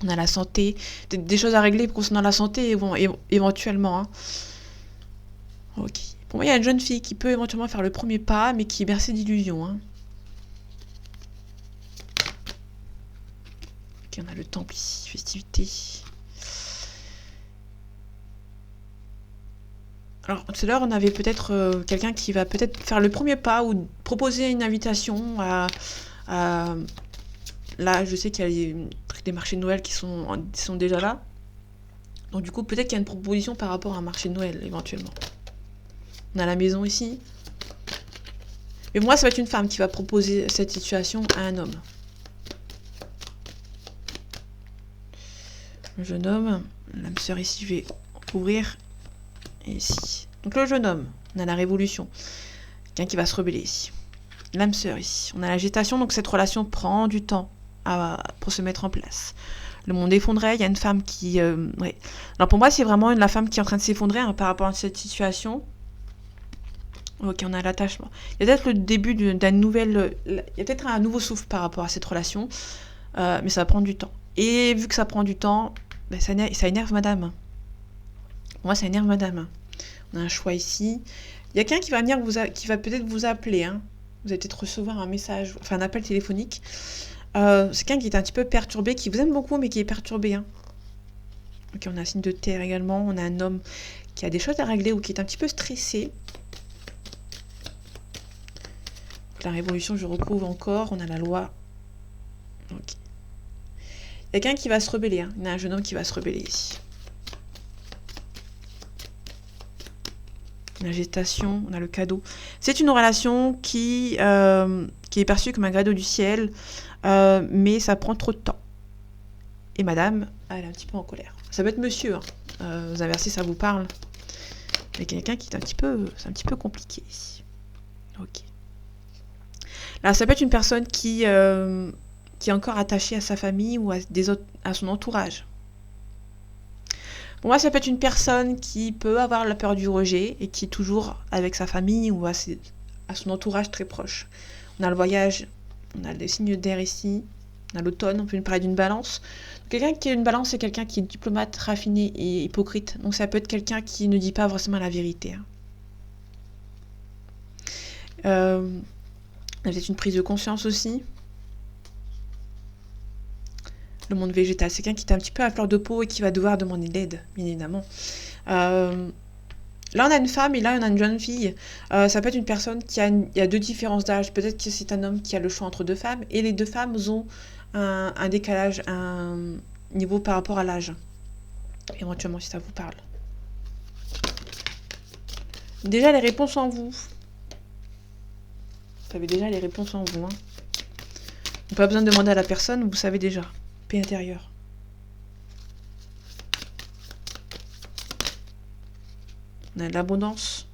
Speaker 1: on a la santé. Des choses à régler concernant la santé éventuellement. Hein. Ok. Pour moi, il y a une jeune fille qui peut éventuellement faire le premier pas, mais qui est bercée d'illusions. Hein. Ok, on a le temple ici, festivité. Alors, tout à l'heure, on avait peut-être quelqu'un qui va peut-être faire le premier pas ou proposer une invitation à là, je sais qu'il y a des marchés de Noël qui sont déjà là. Donc, du coup, peut-être qu'il y a une proposition par rapport à un marché de Noël, éventuellement. On a la maison ici. Mais moi, ça va être une femme qui va proposer cette situation à un homme. Le jeune homme, l'âme sœur ici, je vais ouvrir. Et ici. Donc le jeune homme, on a la révolution. Quelqu'un qui va se rebeller ici. L'âme sœur ici. On a la gestation, donc cette relation prend du temps pour se mettre en place. Le monde effondré, il y a une femme qui... ouais. Alors pour moi, c'est vraiment la femme qui est en train de s'effondrer par rapport à cette situation. Ok, on a l'attachement. Il y a peut-être le début d'une nouvelle... Il y a peut-être un nouveau souffle par rapport à cette relation. Mais ça va prendre du temps. Et vu que ça prend du temps, ben, ça énerve madame. Moi, ça énerve madame. On a un choix ici. Il y a quelqu'un qui va venir qui va peut-être vous appeler. Hein. Vous allez peut-être recevoir un message, enfin un appel téléphonique. C'est quelqu'un qui est un petit peu perturbé, qui vous aime beaucoup, mais qui est perturbé. Hein. Ok, on a un signe de terre également. On a un homme qui a des choses à régler ou qui est un petit peu stressé. Donc, la révolution, je recouvre encore. On a la loi. Ok. Il y a quelqu'un qui va se rebeller. Hein. Il y a un jeune homme qui va se rebeller ici. la gestation, on a le cadeau. C'est une relation qui est perçue comme un cadeau du ciel, mais ça prend trop de temps. Et madame, elle est un petit peu en colère. Ça peut être monsieur, hein. Vous inversez, ça vous parle. Mais quelqu'un qui est c'est un petit peu compliqué ici. Ok. Là, ça peut être une personne qui est encore attachée à sa famille ou à son entourage. Pour moi, ça peut être une personne qui peut avoir la peur du rejet et qui est toujours avec sa famille ou à son entourage très proche. On a le voyage, on a les signes d'air ici, on a l'automne, on peut parler d'une balance. Quelqu'un qui a une balance, c'est quelqu'un qui est diplomate, raffiné et hypocrite. Donc ça peut être quelqu'un qui ne dit pas forcément la vérité. Il y a peut-être une prise de conscience aussi. Le monde végétal, c'est quelqu'un qui est un petit peu à fleur de peau et qui va devoir demander de l'aide, bien évidemment. Là, on a une femme et là, on a une jeune fille. Ça peut être une personne il y a 2 différences d'âge. Peut-être que c'est un homme qui a le choix entre 2 femmes et les 2 femmes ont un décalage, un niveau par rapport à l'âge. Éventuellement, si ça vous parle. Déjà, les réponses en vous. Vous savez déjà les réponses en vous. Pas besoin de demander à la personne, vous savez déjà. Paix intérieure. On a de l'abondance.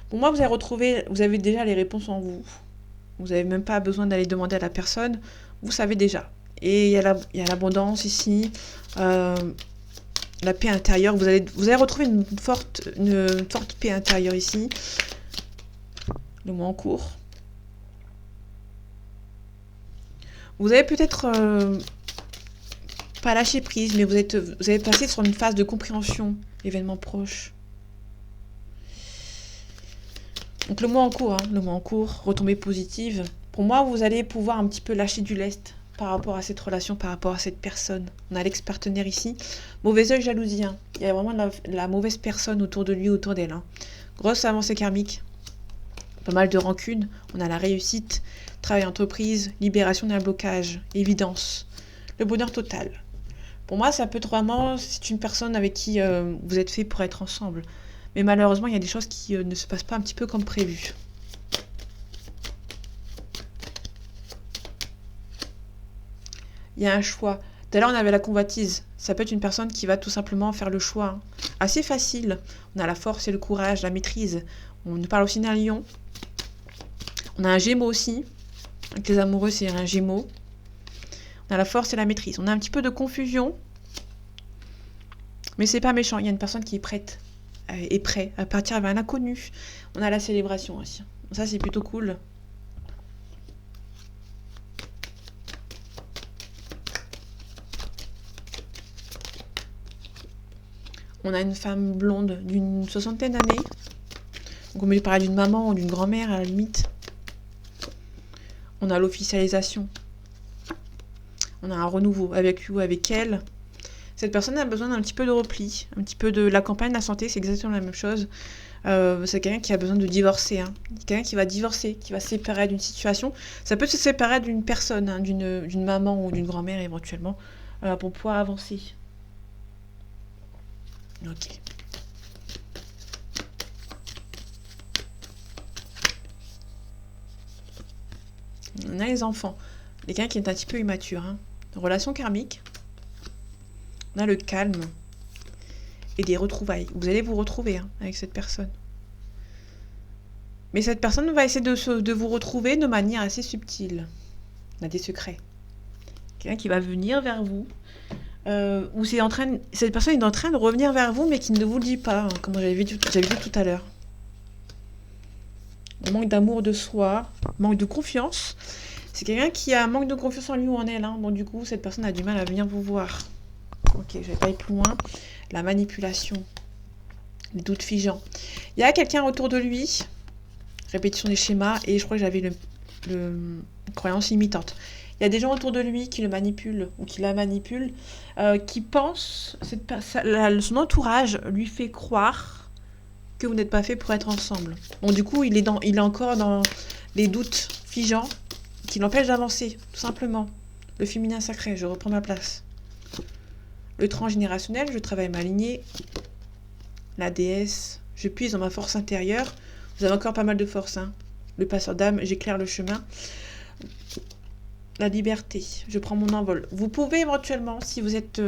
Speaker 1: Pour moi, vous avez déjà les réponses en vous. Vous n'avez même pas besoin d'aller demander à la personne. Vous savez déjà. Et il y a l'abondance ici. La paix intérieure. Vous allez retrouver une forte paix intérieure ici. Le mois en cours. Vous avez peut-être pas lâché prise, mais vous avez passé sur une phase de compréhension, événement proche. Donc le mois en cours, retombée positive. Pour moi, vous allez pouvoir un petit peu lâcher du lest par rapport à cette relation, par rapport à cette personne. On a l'ex-partenaire ici. Mauvais œil, jalousie. Il y a vraiment la mauvaise personne autour de lui, autour d'elle. Grosse avancée karmique. Pas mal de rancune. On a la réussite. Travail entreprise, libération d'un blocage, évidence, le bonheur total. Pour moi, ça peut être vraiment, c'est une personne avec qui vous êtes fait pour être ensemble. Mais malheureusement, il y a des choses qui ne se passent pas un petit peu comme prévu. Il y a un choix. Tout à l'heure, on avait la convoitise. Ça peut être une personne qui va tout simplement faire le choix. Assez facile. On a la force et le courage, la maîtrise. On nous parle aussi d'un lion. On a un gémeau aussi. Avec les amoureux, c'est un gémeau. On a la force et la maîtrise. On a un petit peu de confusion. Mais c'est pas méchant. Il y a une personne qui est prête. Est prêt à partir vers l'inconnu. On a la célébration aussi. Ça, c'est plutôt cool. On a une femme blonde d'une 60aine d'années. Donc on peut parler d'une maman ou d'une grand-mère à la limite. On a l'officialisation. On a un renouveau avec lui ou avec elle. Cette personne a besoin d'un petit peu de repli, un petit peu de la campagne, la santé, c'est exactement la même chose. C'est quelqu'un qui a besoin de divorcer. Quelqu'un qui va divorcer, qui va se séparer d'une situation. Ça peut se séparer d'une personne, d'une maman ou d'une grand-mère éventuellement, pour pouvoir avancer. Ok. On a les enfants. Quelqu'un qui est un petit peu immature. Relation karmique. On a le calme. Et des retrouvailles. Vous allez vous retrouver avec cette personne. Mais cette personne va essayer de vous retrouver de manière assez subtile. On a des secrets. Quelqu'un qui va venir vers vous. Ou cette personne est en train de revenir vers vous, mais qui ne vous le dit pas, comme j'avais vu tout à l'heure. Manque d'amour de soi, manque de confiance. C'est quelqu'un qui a un manque de confiance en lui ou en elle. Donc du coup, cette personne a du mal à venir vous voir. Ok, je vais pas aller plus loin. La manipulation. Les doutes figeants. Il y a quelqu'un autour de lui. Répétition des schémas. Et je crois que j'avais une croyance limitante. Il y a des gens autour de lui qui le manipulent ou qui la manipulent, qui pensent, son entourage lui fait croire que vous n'êtes pas fait pour être ensemble. Bon, du coup, il est encore dans les doutes figeants qui l'empêchent d'avancer, tout simplement. Le féminin sacré, je reprends ma place. Le transgénérationnel, je travaille ma lignée. La déesse, Je puise dans ma force intérieure. Vous avez encore pas mal de force, hein. Le passeur d'âme, j'éclaire le chemin. La liberté, je prends mon envol. Vous pouvez éventuellement, si vous êtes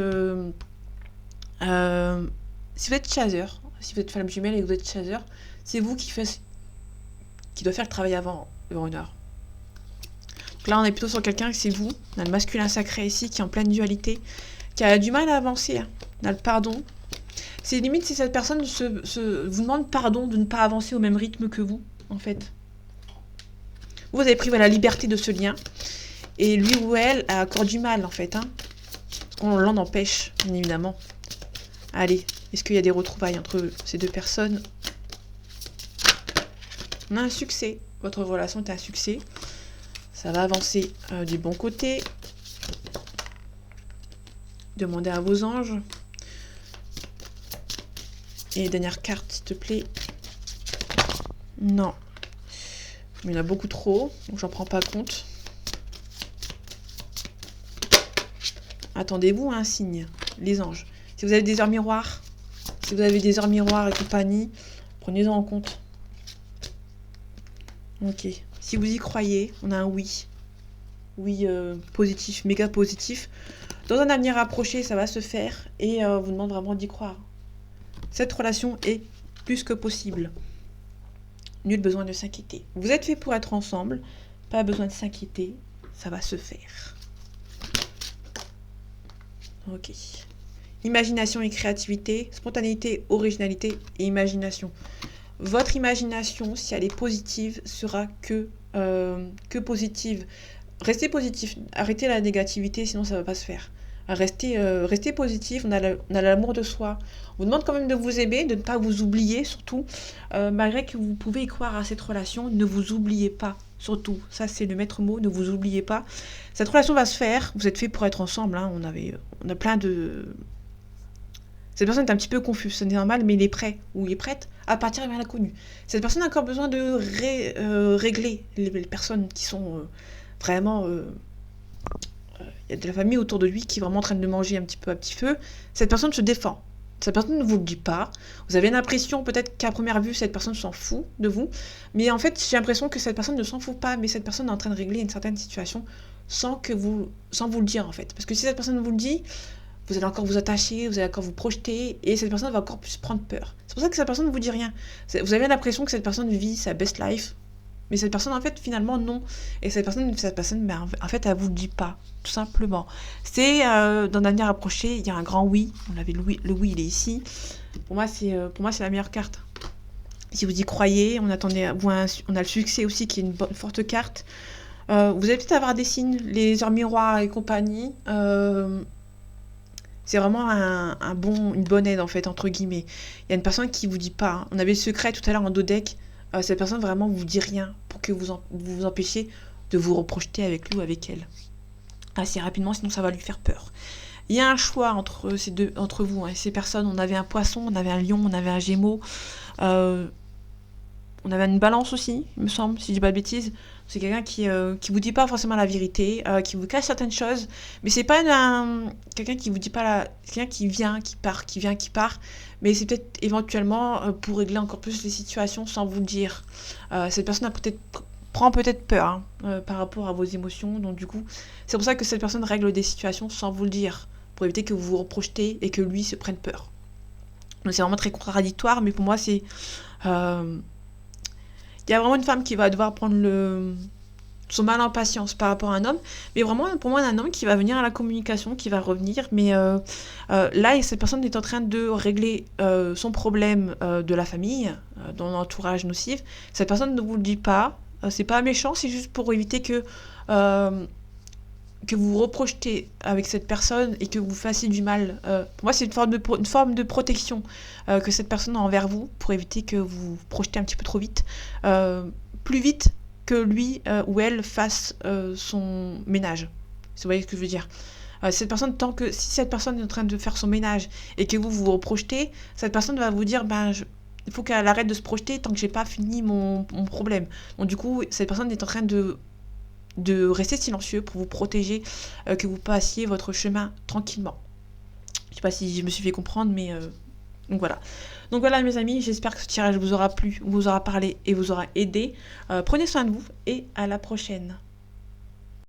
Speaker 1: chasseur, si vous êtes flamme jumelle et que vous êtes chasseur, c'est vous qui doit faire le travail avant une heure. Donc là, on est plutôt sur quelqu'un que c'est vous. On a le masculin sacré ici qui est en pleine dualité, qui a du mal à avancer. Hein. On a le pardon. C'est limite si cette personne vous demande pardon de ne pas avancer au même rythme que vous, en fait. Vous avez pris la liberté de ce lien. Et lui ou elle a encore du mal, en fait. Hein, parce qu'on l'en empêche, bien évidemment. Allez, est-ce qu'il y a des retrouvailles entre ces deux personnes? On a un succès. Votre relation est un succès. Ça va avancer du bon côté. Demandez à vos anges. Et dernière carte, s'il te plaît. Non. Mais il y en a beaucoup trop, donc j'en prends pas compte. Attendez-vous à un signe, les anges. Si vous avez des heures miroirs, et compagnie, prenez-en en compte. Ok. Si vous y croyez, on a un oui. Oui positif, méga positif. Dans un avenir approché, ça va se faire et vous demande vraiment d'y croire. Cette relation est plus que possible. Nul besoin de s'inquiéter. Vous êtes fait pour être ensemble, pas besoin de s'inquiéter, ça va se faire. Ok. Imagination et créativité, spontanéité, originalité et imagination. Votre imagination, si elle est positive, sera que positive. Restez positif, arrêtez la négativité, sinon ça ne va pas se faire. Restez positif, on a l'amour de soi. On vous demande quand même de vous aimer, de ne pas vous oublier, surtout. Malgré que vous pouvez y croire à cette relation, ne vous oubliez pas, surtout. Ça, c'est le maître mot, ne vous oubliez pas. Cette relation va se faire, vous êtes fait pour être ensemble. Hein. On a plein de... Cette personne est un petit peu confuse, c'est normal, mais il est prêt ou il est prête à partir vers l'inconnu. Cette personne a encore besoin de régler les personnes qui sont vraiment... Il y a de la famille autour de lui qui est vraiment en train de manger un petit peu à petit feu. Cette personne se défend. Cette personne ne vous le dit pas. Vous avez l'impression, peut-être qu'à première vue, cette personne s'en fout de vous. Mais en fait, j'ai l'impression que cette personne ne s'en fout pas, mais cette personne est en train de régler une certaine situation sans vous le dire, en fait. Parce que si cette personne vous le dit, vous allez encore vous attacher, vous allez encore vous projeter, et cette personne va encore plus prendre peur. C'est pour ça que cette personne ne vous dit rien. Vous avez l'impression que cette personne vit sa best life, mais cette personne, en fait, finalement, non. Et cette personne en fait, elle vous le dit pas, tout simplement. C'est, dans l'avenir approché, il y a un grand oui. On avait le oui, il est ici. Pour moi, c'est la meilleure carte. Si vous y croyez, on a le succès aussi, qui est une forte carte. Vous allez peut-être avoir des signes, les heures miroirs et compagnie. C'est vraiment une bonne aide, en fait, entre guillemets. Il y a une personne qui vous dit pas. Hein. On avait le secret tout à l'heure en dos deck. Cette personne vraiment vous dit rien pour que vous vous empêchiez de vous reprojeter avec lui ou avec elle. Assez rapidement, sinon ça va lui faire peur. Il y a un choix entre vous, hein, ces personnes. On avait un poisson, on avait un lion, on avait un gémeau. On avait une balance aussi, il me semble, si je dis pas de bêtises. C'est quelqu'un qui vous dit pas forcément la vérité, qui vous cache certaines choses, mais c'est pas quelqu'un qui vous dit pas quelqu'un qui vient, qui part, mais c'est peut-être éventuellement pour régler encore plus les situations sans vous le dire. Cette personne prend peut-être peur par rapport à vos émotions, donc du coup, c'est pour ça que cette personne règle des situations sans vous le dire, pour éviter que vous vous reprojetez et que lui se prenne peur. Donc c'est vraiment très contradictoire, mais pour moi c'est... Il y a vraiment une femme qui va devoir prendre son mal en patience par rapport à un homme, mais vraiment pour moi un homme qui va venir à la communication, qui va revenir, mais là cette personne est en train de régler son problème de la famille, dans l'entourage nocif. Cette personne ne vous le dit pas, c'est pas méchant, c'est juste pour éviter que vous vous reprojetez avec cette personne et que vous fassiez du mal. Pour moi, c'est une forme de protection que cette personne a envers vous pour éviter que vous vous projetez un petit peu trop vite. Plus vite que lui ou elle fasse son ménage. Vous voyez ce que je veux dire. Si cette personne est en train de faire son ménage et que vous vous reprojetez, cette personne va vous dire il faut qu'elle arrête de se projeter tant que j'ai pas fini mon problème. Donc du coup, cette personne est en train de rester silencieux pour vous protéger, que vous passiez votre chemin tranquillement. Je sais pas si je me suis fait comprendre, mais Donc voilà. Donc voilà mes amis, j'espère que ce tirage vous aura plu, vous aura parlé et vous aura aidé. Prenez soin de vous et à la prochaine.